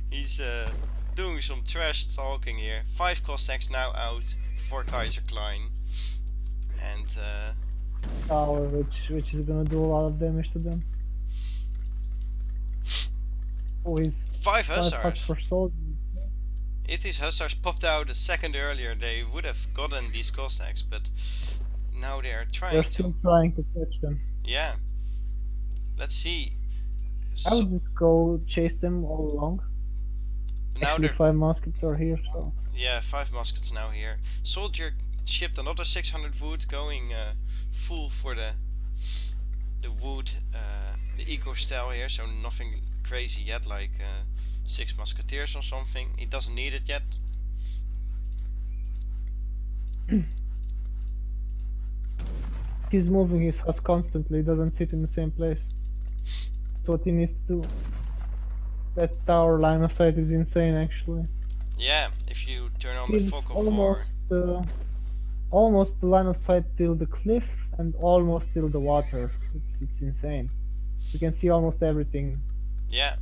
He's doing some trash talking here. 5 Cossacks now out for Kaiserklein. And funny. Tower, which is gonna do a lot of damage to them. Oh, he's 5 huts hussars. for soldiers. If these hussars popped out a second earlier, they would have gotten these Cossacks, but now they are trying They're to. still trying to catch them. Yeah. Let's see. I would just go chase them all along. now Actually, they're 5 muskets are here, so. yeah, 5 muskets now here. Soldier shipped another 600 wood, going full for the wood, the eco style here. So nothing crazy yet, like 6 musketeers or something. He doesn't need it yet. He's moving his house constantly, doesn't sit in the same place. That's what he needs to do. That tower line of sight is insane, actually. Yeah, if you turn on the He's fog of war. almost the line of sight till the cliff and almost till the water. It's insane. You can see almost everything. Yeah,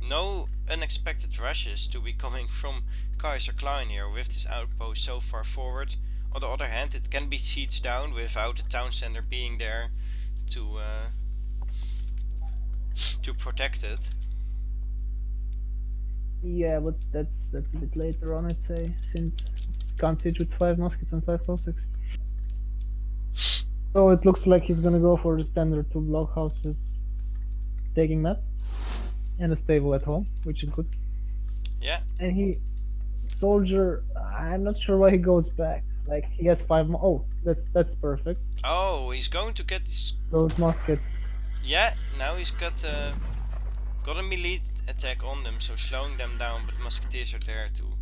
no unexpected rushes to be coming from Kaiserklein here with this outpost so far forward. On the other hand, it can be sieged down without the town center being there to protect it. Yeah, but that's a bit later on, I'd say, since it can't siege with 5 muskets and 5 Cossacks. So it looks like he's gonna go for the standard 2 blockhouses, taking map, and a stable at home, which is good. Yeah. And soldier, I'm not sure why he goes back. Like he has 5 oh, that's perfect. Oh, he's going to get this. Those muskets. Yeah, now he's got a melee attack on them, so slowing them down, but musketeers are there too.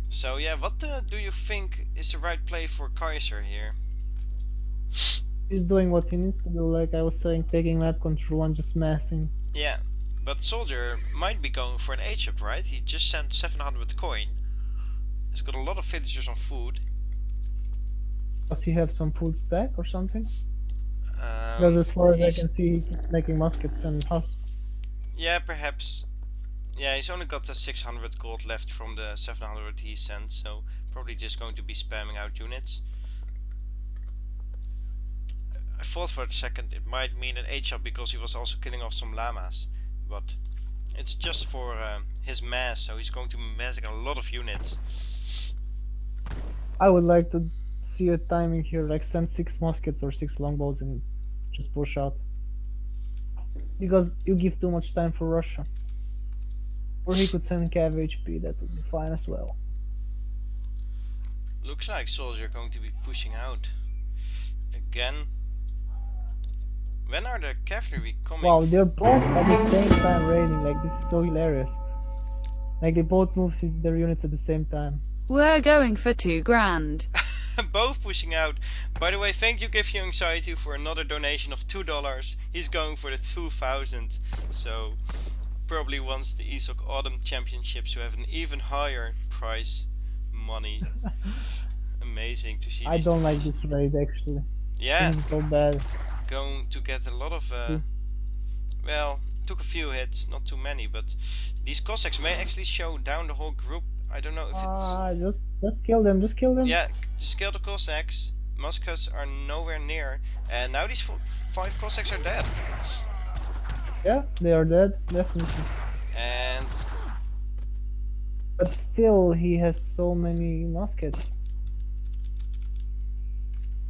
So yeah, what do you think is the right play for Kaiser here? He's doing what he needs to do, like I was saying, taking map control and just massing. Yeah, but Soldier might be going for an H-up, right? He just sent 700 coin. He's got a lot of villagers on food. Does he have some food stack or something? Because as far as I can see, he keeps making muskets and husks. Yeah, perhaps. Yeah, he's only got 600 gold left from the 700 he sent, so probably just going to be spamming out units. I thought for a second it might mean an H-up because he was also killing off some llamas, but it's just for his mass, so he's going to be massing a lot of units. I would like to see a timing here, like send 6 muskets or 6 longbows and just push out. Because you give too much time for Russia. Or he could send Cav HP, that would be fine as well. Looks like soldiers are going to be pushing out again. When are the cavalry coming? Wow, they're both at the same time raiding, like this is so hilarious. Like they both move their units at the same time. We're going for 2 grand. Both pushing out. By the way, thank you Give You Anxiety for another donation of $2. He's going for the 2000, so probably wants the ESOC Autumn Championships to have an even higher prize money. Amazing to see. I don't like this raid actually. Yeah. This is so bad. Going to get a lot of well, took a few hits, not too many, but these Cossacks may actually show down the whole group. I don't know if it's just kill them, just kill them. Yeah, just kill the Cossacks. Muskets are nowhere near, and now these 5 Cossacks are dead. Yeah, they are dead, definitely. And but still, he has so many muskets.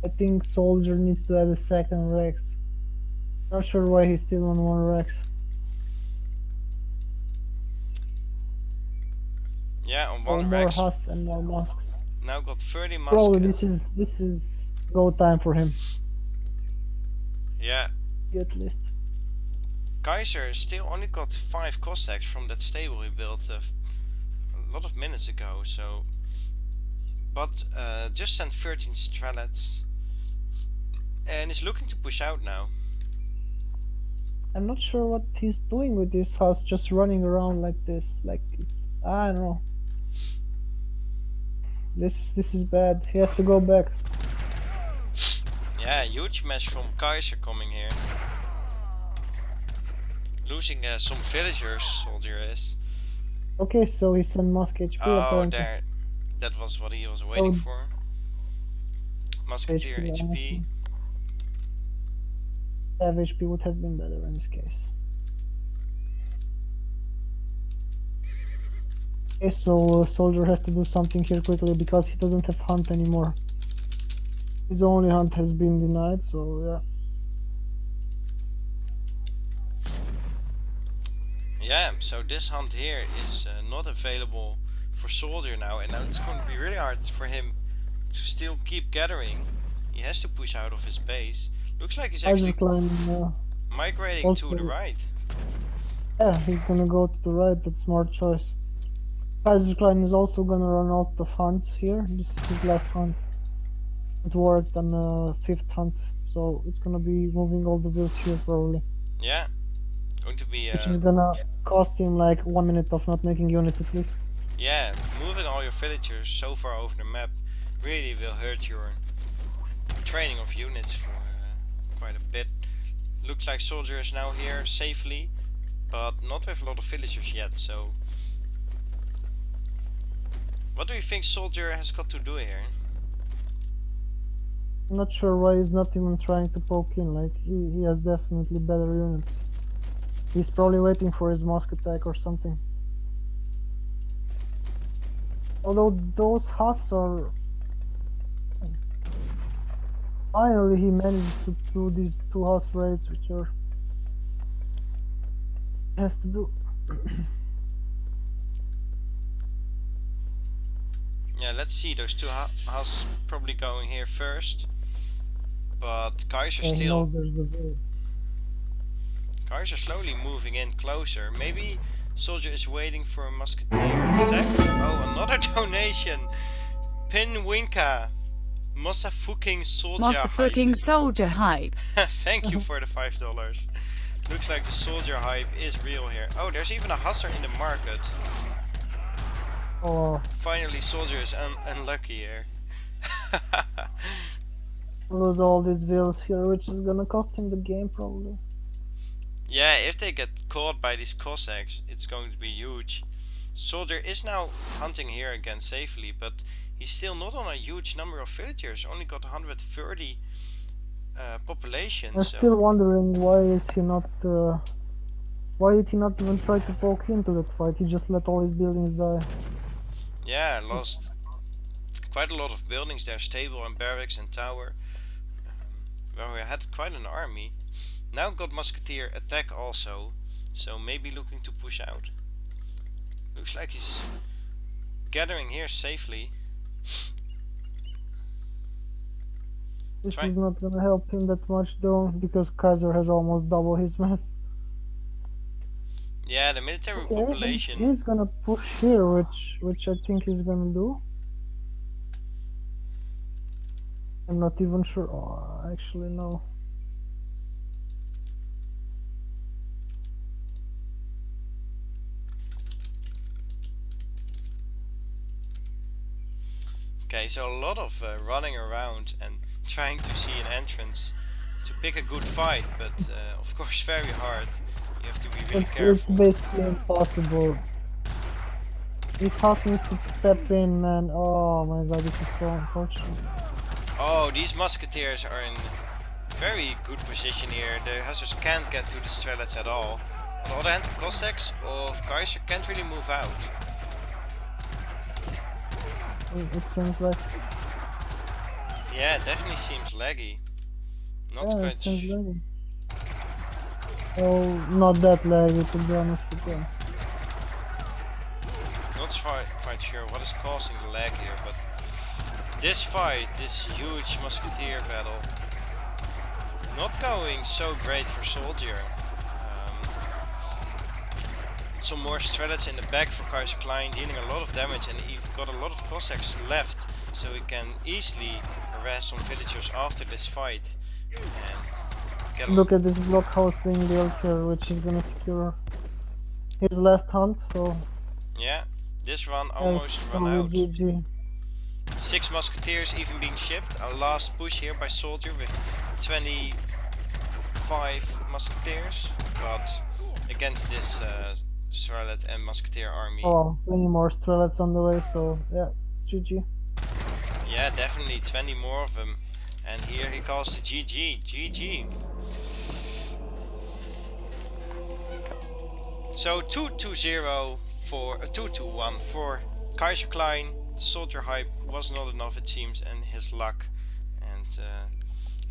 I think soldier needs to add a second Rex. Not sure why he's still on 1 Rex. yeah, on 1 more Rex. Huss and more musks. Now got 30 muskets. Bro, this is go time for him. Yeah. At least. Kaiser still only got 5 Cossacks from that stable he built a lot of minutes ago. So, but just sent 13 strelets, and is looking to push out now. I'm not sure what he's doing with this house, just running around like this. Like it's, I don't know. This is bad. He has to go back. Yeah, huge mess from Kaiser coming here. Losing some villagers, soldier is. Okay, so he sent Musk HP. Oh, apparently. there. That was what he was waiting for. Musketeer HP. HP would have been better in this case. Okay, so soldier has to do something here quickly because he doesn't have hunt anymore. His only hunt has been denied, so yeah. Yeah, so this hunt here is not available for soldier now, and now it's going to be really hard for him to still keep gathering. He has to push out of his base. Looks like he's actually migrating also, to the right. Yeah, he's gonna go to the right. That's smart choice. Kaiserklein is also gonna run out of hunts here. This is his last hunt. It worked on the 5th hunt, so it's gonna be moving all the bills here probably. Yeah, going to be. Which is gonna cost him like 1 minute of not making units at least. Yeah, moving all your villagers so far over the map really will hurt your training of units for quite a bit. Looks like soldier is now here safely, but not with a lot of villagers yet, so what do you think soldier has got to do here? I'm not sure why he's not even trying to poke in. Like he has definitely better units. He's probably waiting for his Musk attack or something. Although those Huss are... Finally he manages to do these 2 Huss raids, which are... has to do. Yeah, let's see. Those two Haas probably going here first. But Kaiser Yeah, he still... knows there's a way. Kaiser slowly moving in closer. Maybe Soldier is waiting for a musketeer attack. Oh, another donation. Pinwinka. Mossa fucking soldier. Mossa fucking soldier hype. Thank you for the $5. Looks like the soldier hype is real here. Oh, there's even a Husser in the market. Oh, Finally, soldier is unlucky here. lose all these vills here, which is gonna cost him the game probably. Yeah, if they get caught by these Cossacks, it's going to be huge. Soldier is now hunting here again safely, but he's still not on a huge number of villagers. Only got 130 population. I'm So still wondering why is he not... why did he not even try to poke into that fight? He just let all his buildings die. yeah, lost quite a lot of buildings there, stable and barracks and tower. Well, we had quite an army. Now got musketeer attack also, so maybe looking to push out. Looks like he's gathering here safely. This Try- is not gonna help him that much though, because Kaiser has almost double his mass. Yeah, the military Okay, population. he's gonna push here, which I think he's gonna do. I'm not even sure. Oh, actually no. Okay, so a lot of running around and trying to see an entrance to pick a good fight, but of course very hard. You have to be really It's careful. basically impossible. This house needs to step in, man. Oh my god, this is so unfortunate. Oh, these musketeers are in very good position here. The hussars can't get to the strelets at all. On the other hand, the Cossacks of Kaiser can't really move out. It seems like... Yeah, it definitely seems laggy. Not yeah, quite it seems laggy. Oh, not that laggy to be honest with you. not quite sure what is causing the lag here, but this fight, this huge musketeer battle, not going so great for Soldier. Some more strelets in the back for Kaiserklein, dealing a lot of damage, and he got a lot of Cossacks left, so he can easily harass some villagers after this fight. And get a Look at this blockhouse being built here, which is gonna secure his last hunt, so... yeah, this run almost run probably out. GG. 6 musketeers even being shipped. A last push here by Soldier with 25 musketeers, but against this Strelet and musketeer army. Oh, 20 more strelets on the way, so yeah, GG. Yeah, definitely 20 more of them. And here he calls the GG. GG. So 2-2-0 for 2-2-1 for Kaiserklein. Soldier hype was not enough, it seems, and his luck. And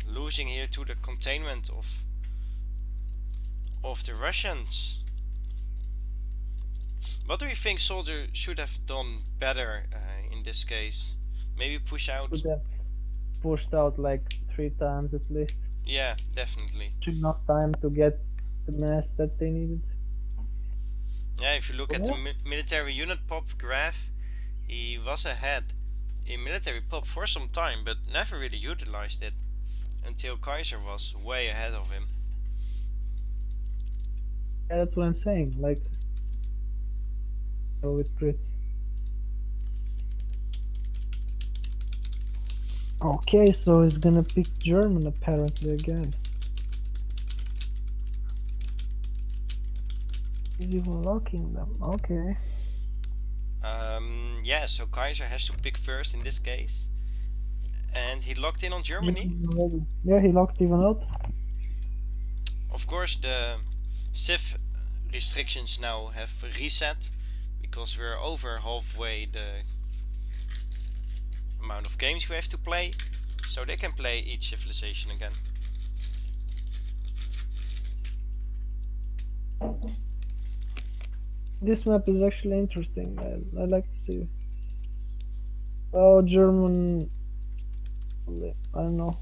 losing here to the containment of the Russians. What do you think Soldier should have done better in this case? Maybe push out? Could have pushed out like 3 times at least. Yeah, definitely. Enough time to get the mass that they needed. Yeah, if you look at the military unit pop graph, he was ahead in military pop for some time, but never really utilized it until Kaiser was way ahead of him. Yeah, that's what I'm saying. Like, go with crits. Okay, so he's gonna pick German apparently again. He's even locking them. Okay. Yeah, so Kaiser has to pick first in this case, And he locked in on Germany. Yeah, he locked even out. Of course, the civ restrictions now have reset because we're over halfway the amount of games we have to play, so they can play each civilization again. This map is actually interesting. I like to see. Oh, German. I don't know.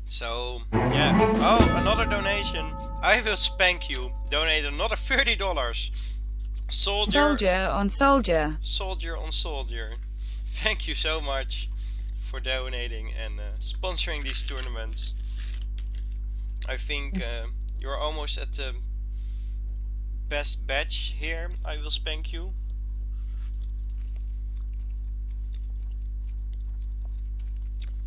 So yeah. Oh, another donation. I will spank you. Donate another $30. Soldier on soldier. Soldier on soldier. Thank you so much for donating and sponsoring these tournaments. I think you're almost at the best batch here. I will spank you.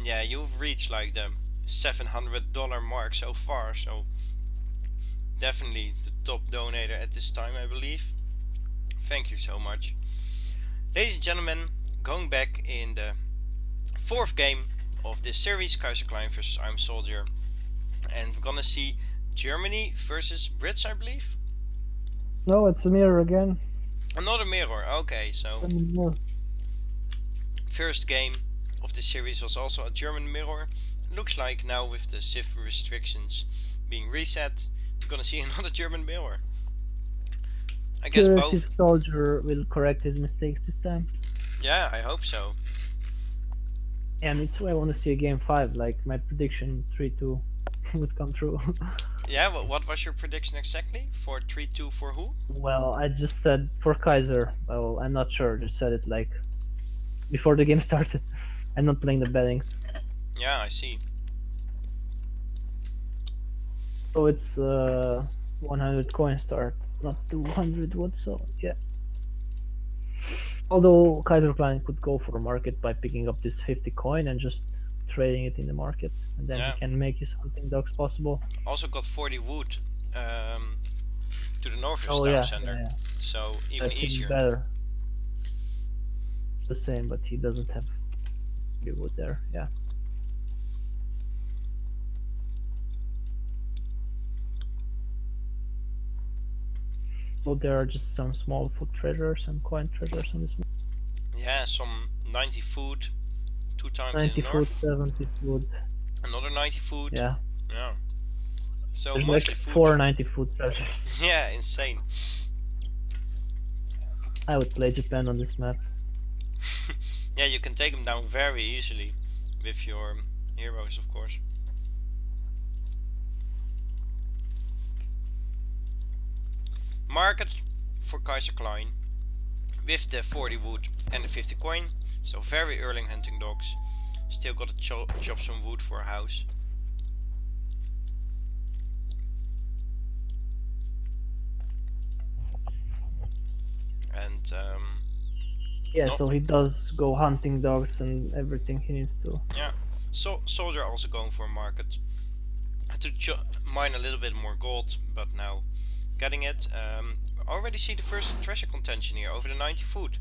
Yeah, you've reached like the $700 mark so far, so definitely the top donator at this time, I believe. Thank you so much. Ladies and gentlemen, going back in the fourth game of this series, Kaiserklein versus IAmSoldieR, and we're gonna see Germany versus Brits, I believe. No, it's a mirror again. Another mirror. Okay, so first game of this series was also a German mirror. Looks like now with the civ restrictions being reset, we're gonna see another German mirror. I guess both. Soldier will correct his mistakes this time. Yeah, I hope so. Yeah, me too. I want to see a game 5. Like my prediction, 3-2 would come true. Yeah, what was your prediction exactly for 3-2 for who? Well, I just said for Kaiser. Well, I'm not sure. Just said it like before the game started. I'm not playing the bettings. Yeah, I see. So it's 100 coin start, not 200 wood. So yeah. Although Kaiserklein could go for a market by picking up this 50 coin and just trading it in the market, and then Yeah. he can make his hunting dogs possible. Also got 40 wood to the north of Oh town yeah, center, yeah, yeah. so even That's easier. better. The same, but he doesn't have the wood there. Yeah. So there are just some small food treasures and coin treasures on this map. Yeah, some 90 food, 2 times 90 in the food, north, 70 food. another 90 food. Yeah. Yeah. So There's mostly like food. 4 90 food treasures. Yeah, insane. I would play Japan on this map. Yeah, you can take them down very easily with your heroes, of course. Market for Kaiserklein with the 40 wood and the 50 coin, so very early hunting dogs. Still gotta chop some wood for a house. And Yeah, No. so he does go hunting dogs and everything he needs to. yeah, so soldier also going for a market. Had to mine a little bit more gold, but now getting it. Already see the first treasure contention here over the 90 food.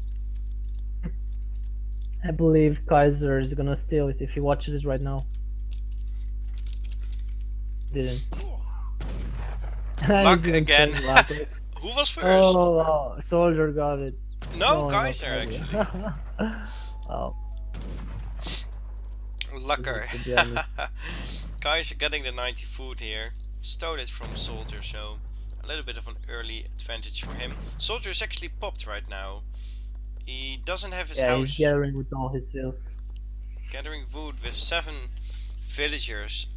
I believe Kaiser is gonna steal it if he watches it right now. Didn't. Luck He's even again. saying luck. Who was first? Oh, wow. Soldier got it. No, not Kaiser Kaiser. actually. Oh, Lucker. to be honest. Kaiser getting the 90 food here. Stole it from Soldier, so a little bit of an early advantage for him. Soldier is actually popped right now. He doesn't have his yeah, house. he's gathering with all his wills. Gathering wood with 7 villagers.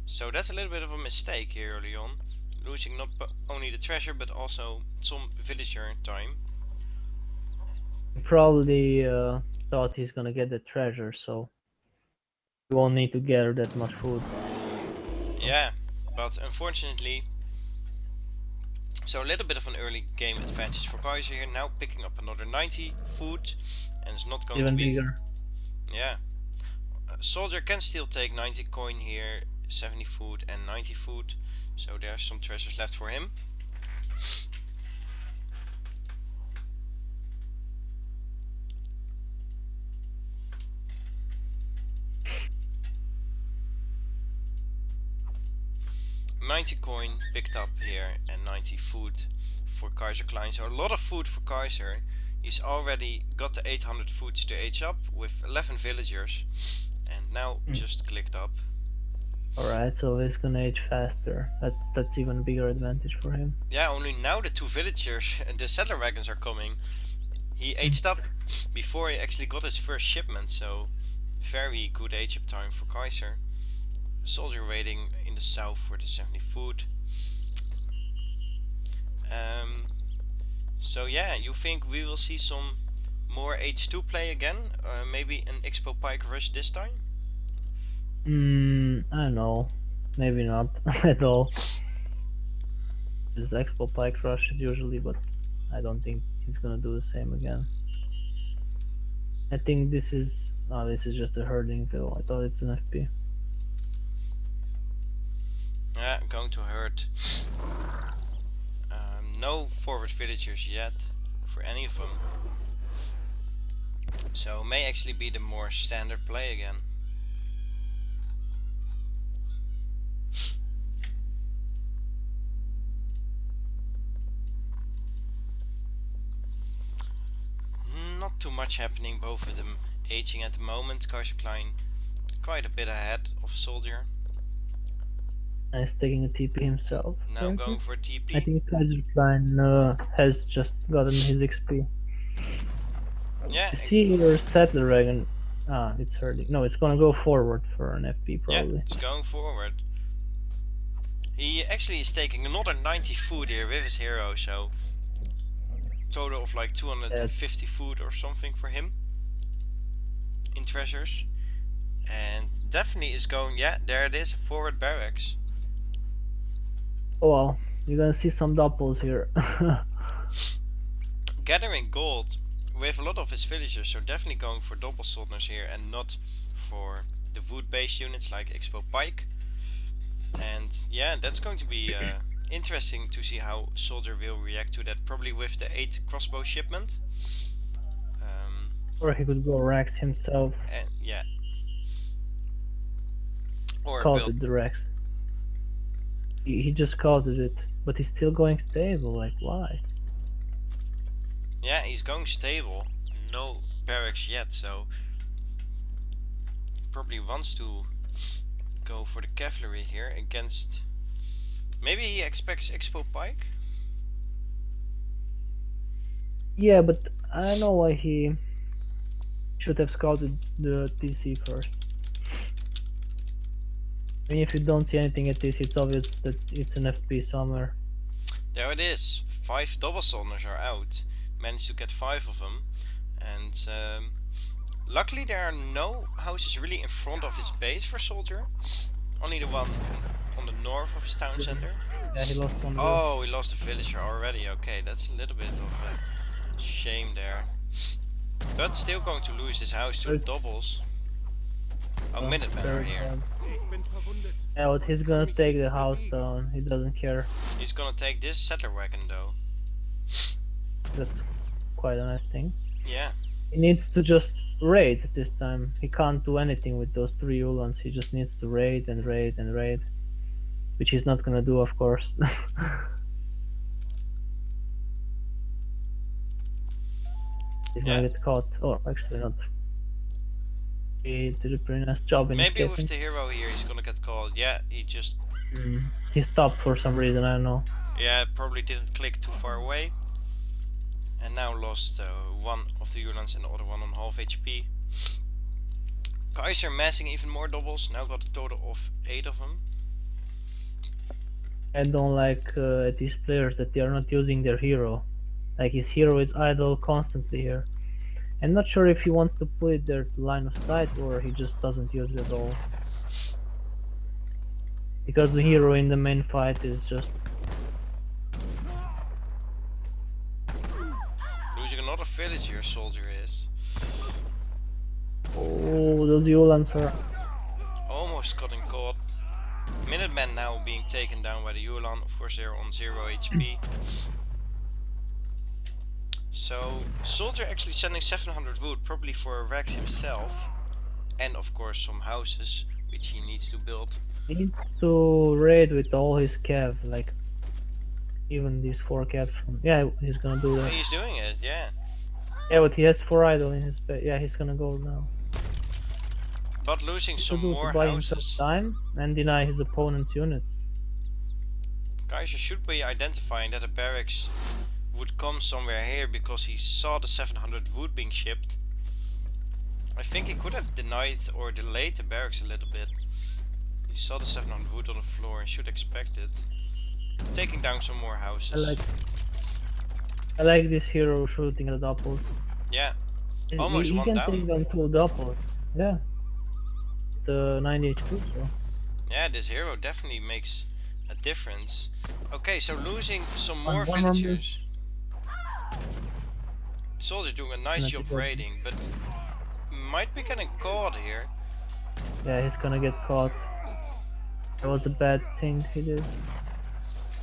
So that's a little bit of a mistake here early on. Losing not only the treasure but also some villager time. He probably thought he's gonna get the treasure, so he won't need to gather that much food. Yeah, but unfortunately, so a little bit of an early game advantage for Kaiser here. Now picking up another 90 food, and it's not going Even to be bigger. yeah. Soldier can still take 90 coin here, 70 food and 90 food. So there's some treasures left for him. $90 coin picked up here and 90 food for Kaiserklein. So a lot of food for Kaiser. He's already got the 800 foods to age up with 11 villagers. And now just clicked up. Alright, so he's gonna age faster. That's even bigger advantage for him. Yeah, only now the 2 villagers and the settler wagons are coming. He aged up before he actually got his first shipment, so very good age up time for Kaiser. Soldier waiting in the south for the 70 food. So yeah, you think we will see some more H2 play again? Maybe an Expo Pike rush this time? I don't know. Maybe not at all. This Expo Pike rush is usually, but I don't think he's gonna do the same again. I think this is just a herding fill. I thought it's an FP. Yeah, going to hurt. No forward villagers yet for any of them. So may actually be the more standard play again. Not too much happening, both of them aging at the moment. Kaiserklein quite a bit ahead of Soldier. He's taking a TP himself. Now apparently. going for TP. I think Kaiserklein has just gotten his XP. Yeah. You see your settler wagon. It's hurting. No, it's gonna go forward for an FP probably. Yeah, it's going forward. He actually is taking another 90 food here with his hero, so total of like 250 food or something for him in treasures. And definitely is going, yeah, there it is, forward barracks. Oh well, you're gonna see some doubles here. Gathering gold with a lot of his villagers, so definitely going for double soldners here and not for the wood based units like Expo Pike. And yeah, that's going to be interesting to see how Soldier will react to that, probably with the 8 crossbow shipment. Or he could go Rex himself. And yeah. Or Called build. it the Rex. He just called it, but he's still going stable, like why? Yeah, he's going stable. No barracks yet, so probably wants to go for the cavalry here against. Maybe he expects Expo Pike? Yeah, but I don't know why he should have scouted the TC first. I mean, if you don't see anything at TC, it's obvious that it's an FP somewhere. There it is. 5 double soldners are out. Managed to get 5 of them. And luckily there are no houses really in front of his base for Soldier. Only the one on the north of his town center. Yeah, he lost one. Oh, he lost a villager already. Okay, that's a little bit of a shame there. But still going to lose his house to the doubles. Oh, Minutemen are here. Yeah, but he's gonna take the house down. He doesn't care. He's gonna take this settler wagon though. That's quite a nice thing. Yeah. He needs to just raid this time. He can't do anything with those 3 Ulans. He just needs to raid and raid and raid. Which he's not gonna do, of course. He's gonna get caught. Oh, actually not. He did a pretty nice job in Maybe escaping. with the hero here he's gonna get called. Yeah, he just... He stopped for some reason, I don't know. Yeah, probably didn't click too far away. And now lost one of the Ulans and the other one on half HP. Kaiser massing even more doubles. Now got a total of 8 of them. I don't like these players that they are not using their hero. Like his hero is idle constantly here. I'm not sure if he wants to put it there to line of sight or he just doesn't use it at all. Because the hero in the main fight is just... Losing another village here, Soldier is. Oh, those Ulans are almost gotten caught. Minutemen now being taken down by the Edeholland. Of course, they're on 0 HP. So, Soldier actually sending 700 wood, probably for Rex himself. And of course some houses, which he needs to build. He needs to raid with all his cav, like even these 4 cavs from... Yeah, he's gonna do that. He's doing it, yeah. Yeah, but he has 4 idle in his base. Yeah, he's gonna go now. But losing some to more buy himself houses. time and deny his opponent's units. Kaiser should be identifying that a barracks would come somewhere here because he saw the 700 wood being shipped. I think he could have denied or delayed the barracks a little bit. He saw the 700 wood on the floor and should expect it. Taking down some more houses. I like this hero shooting at doubles. Yeah, almost he one can down. take down 2 doubles. Yeah. The 90 HP, so. Yeah, this hero definitely makes a difference. Okay, so losing some more One more villagers. Soldier doing a nice job raiding, but might be getting caught here. Yeah, he's gonna get caught. That was a bad thing he did.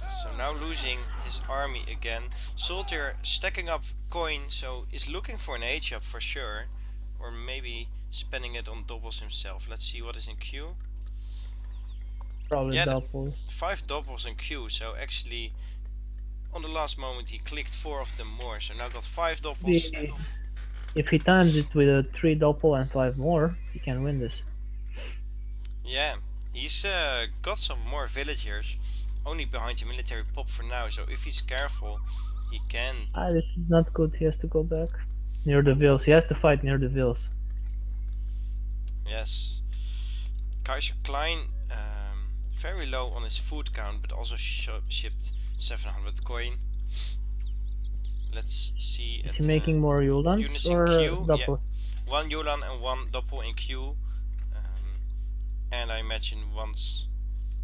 So now losing his army again. Soldier stacking up coin, so is looking for an age up for sure. Or maybe spending it on doubles himself. Let's see what is in queue. Probably Yeah, doubles. 5 doubles in queue, so actually on the last moment he clicked 4 of them more. So now got 5 doubles. If he times it with a 3 double and 5 more, he can win this. Yeah, he's got some more villagers. Only behind the military pop for now, so if he's careful, he can. Ah, this is not good. He has to go back. Near the vills. He has to fight near the vills. Yes. Kaiserklein, very low on his food count, but also shipped 700 coin. Let's see. Is he making more units Yulans in or queue? doubles? Yeah. 1 Yulan and 1 double in queue. And I imagine once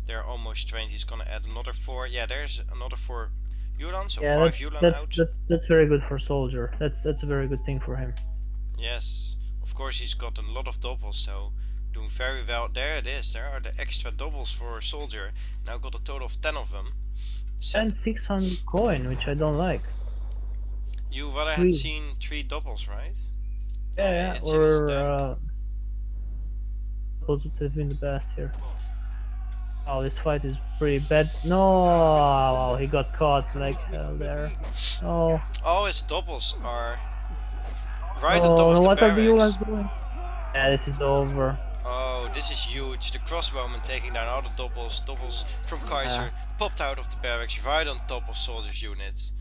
they're almost trained, he's gonna add another 4. Yeah, there's another 4 Yulan, so Yeah, 5 Yulan out. that's very good for Soldier. That's a very good thing for him. Yes, of course he's got a lot of doubles, so doing very well. There it is. There are the extra doubles for Soldier. Now got a total of 10 of them. And 600 coin, which I don't like. You rather 3. had seen 3 doubles, right? Yeah, it's in his tank. or doubles would have been the best here. Oh, this fight is pretty bad. No, wow, he got caught like hell there. Oh, All his doubles are right oh, on top of the what are the barracks. Yulans doing? Yeah, this is over. Oh, this is huge. The crossbowman taking down all the doubles. Doubles from Kaiser popped out of the barracks right on top of Soldier's units.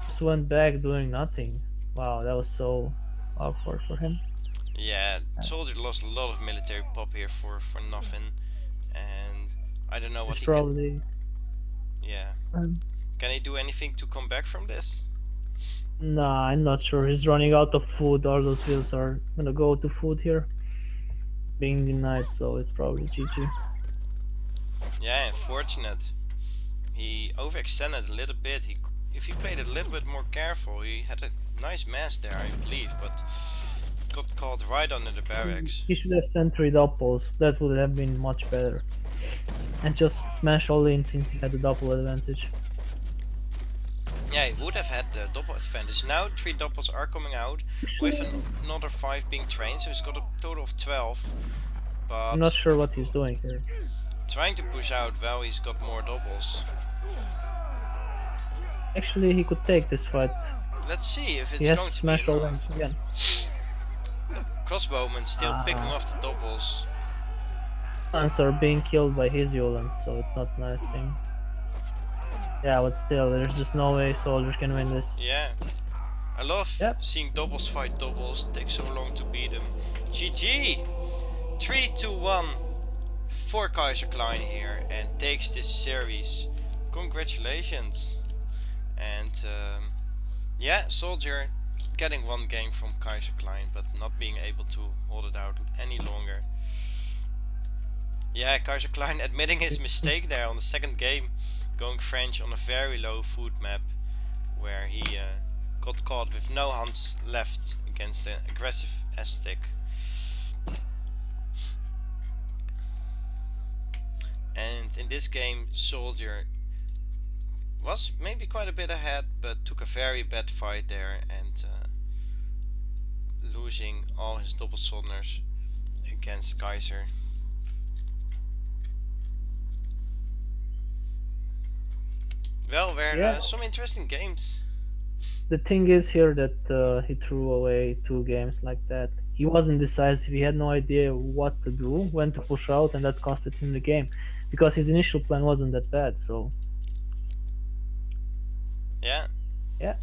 Just went back doing nothing. Wow, that was so awkward for him. Yeah, Soldier lost a lot of military pop here for nothing. And I don't know what He's he probably. can. Yeah. Can he do anything to come back from this? Nah, I'm not sure. He's running out of food. All those fields are gonna go to food here. Being denied, so it's probably GG. Yeah, unfortunate. He overextended a little bit. If he played it a little bit more careful, he had a nice mass there, I believe, but got caught right under the barracks. He should have sent 3 doubles. That would have been much better. And just smash all in since he had the double advantage. Yeah, he would have had the double advantage. Now 3 doubles are coming out with another 5 being trained, so he's got a total of 12. But I'm not sure what he's doing here. trying to push out, well, he's got more doubles. Actually, he could take this fight. Let's see if He it's has going to to be smash all in enough. again. Crossbowman still picking off the doubles. Ants are being killed by his Yulans, so it's not a nice thing. Yeah, but still, there's just no way Soldiers can win this. Yeah. I love seeing doubles fight doubles. Takes so long to beat them. GG! 3-1 for Kaiserklein here and takes this series. Congratulations. And yeah, Soldier getting 1 game from Kaiserklein, but not being able to hold it out any longer. Yeah, Kaiserklein admitting his mistake there on the 2nd game, going French on a very low food map, where he got caught with no hands left against an aggressive Aztec. in this game Soldier was maybe quite a bit ahead, but took a very bad fight there and losing all his double soldiers against Kaiser. Well, were some interesting games. The thing is here that he threw away 2 games like that. He wasn't decisive. He had no idea what to do, when to push out, and that costed him the game. Because his initial plan wasn't that bad, so... Yeah. Yeah.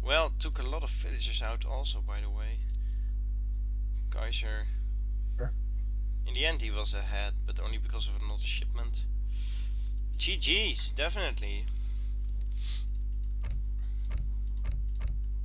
Well, took a lot of villagers out also, by the way. Kaiser. Sure. In the end he was ahead, but only because of another shipment. GG's, definitely.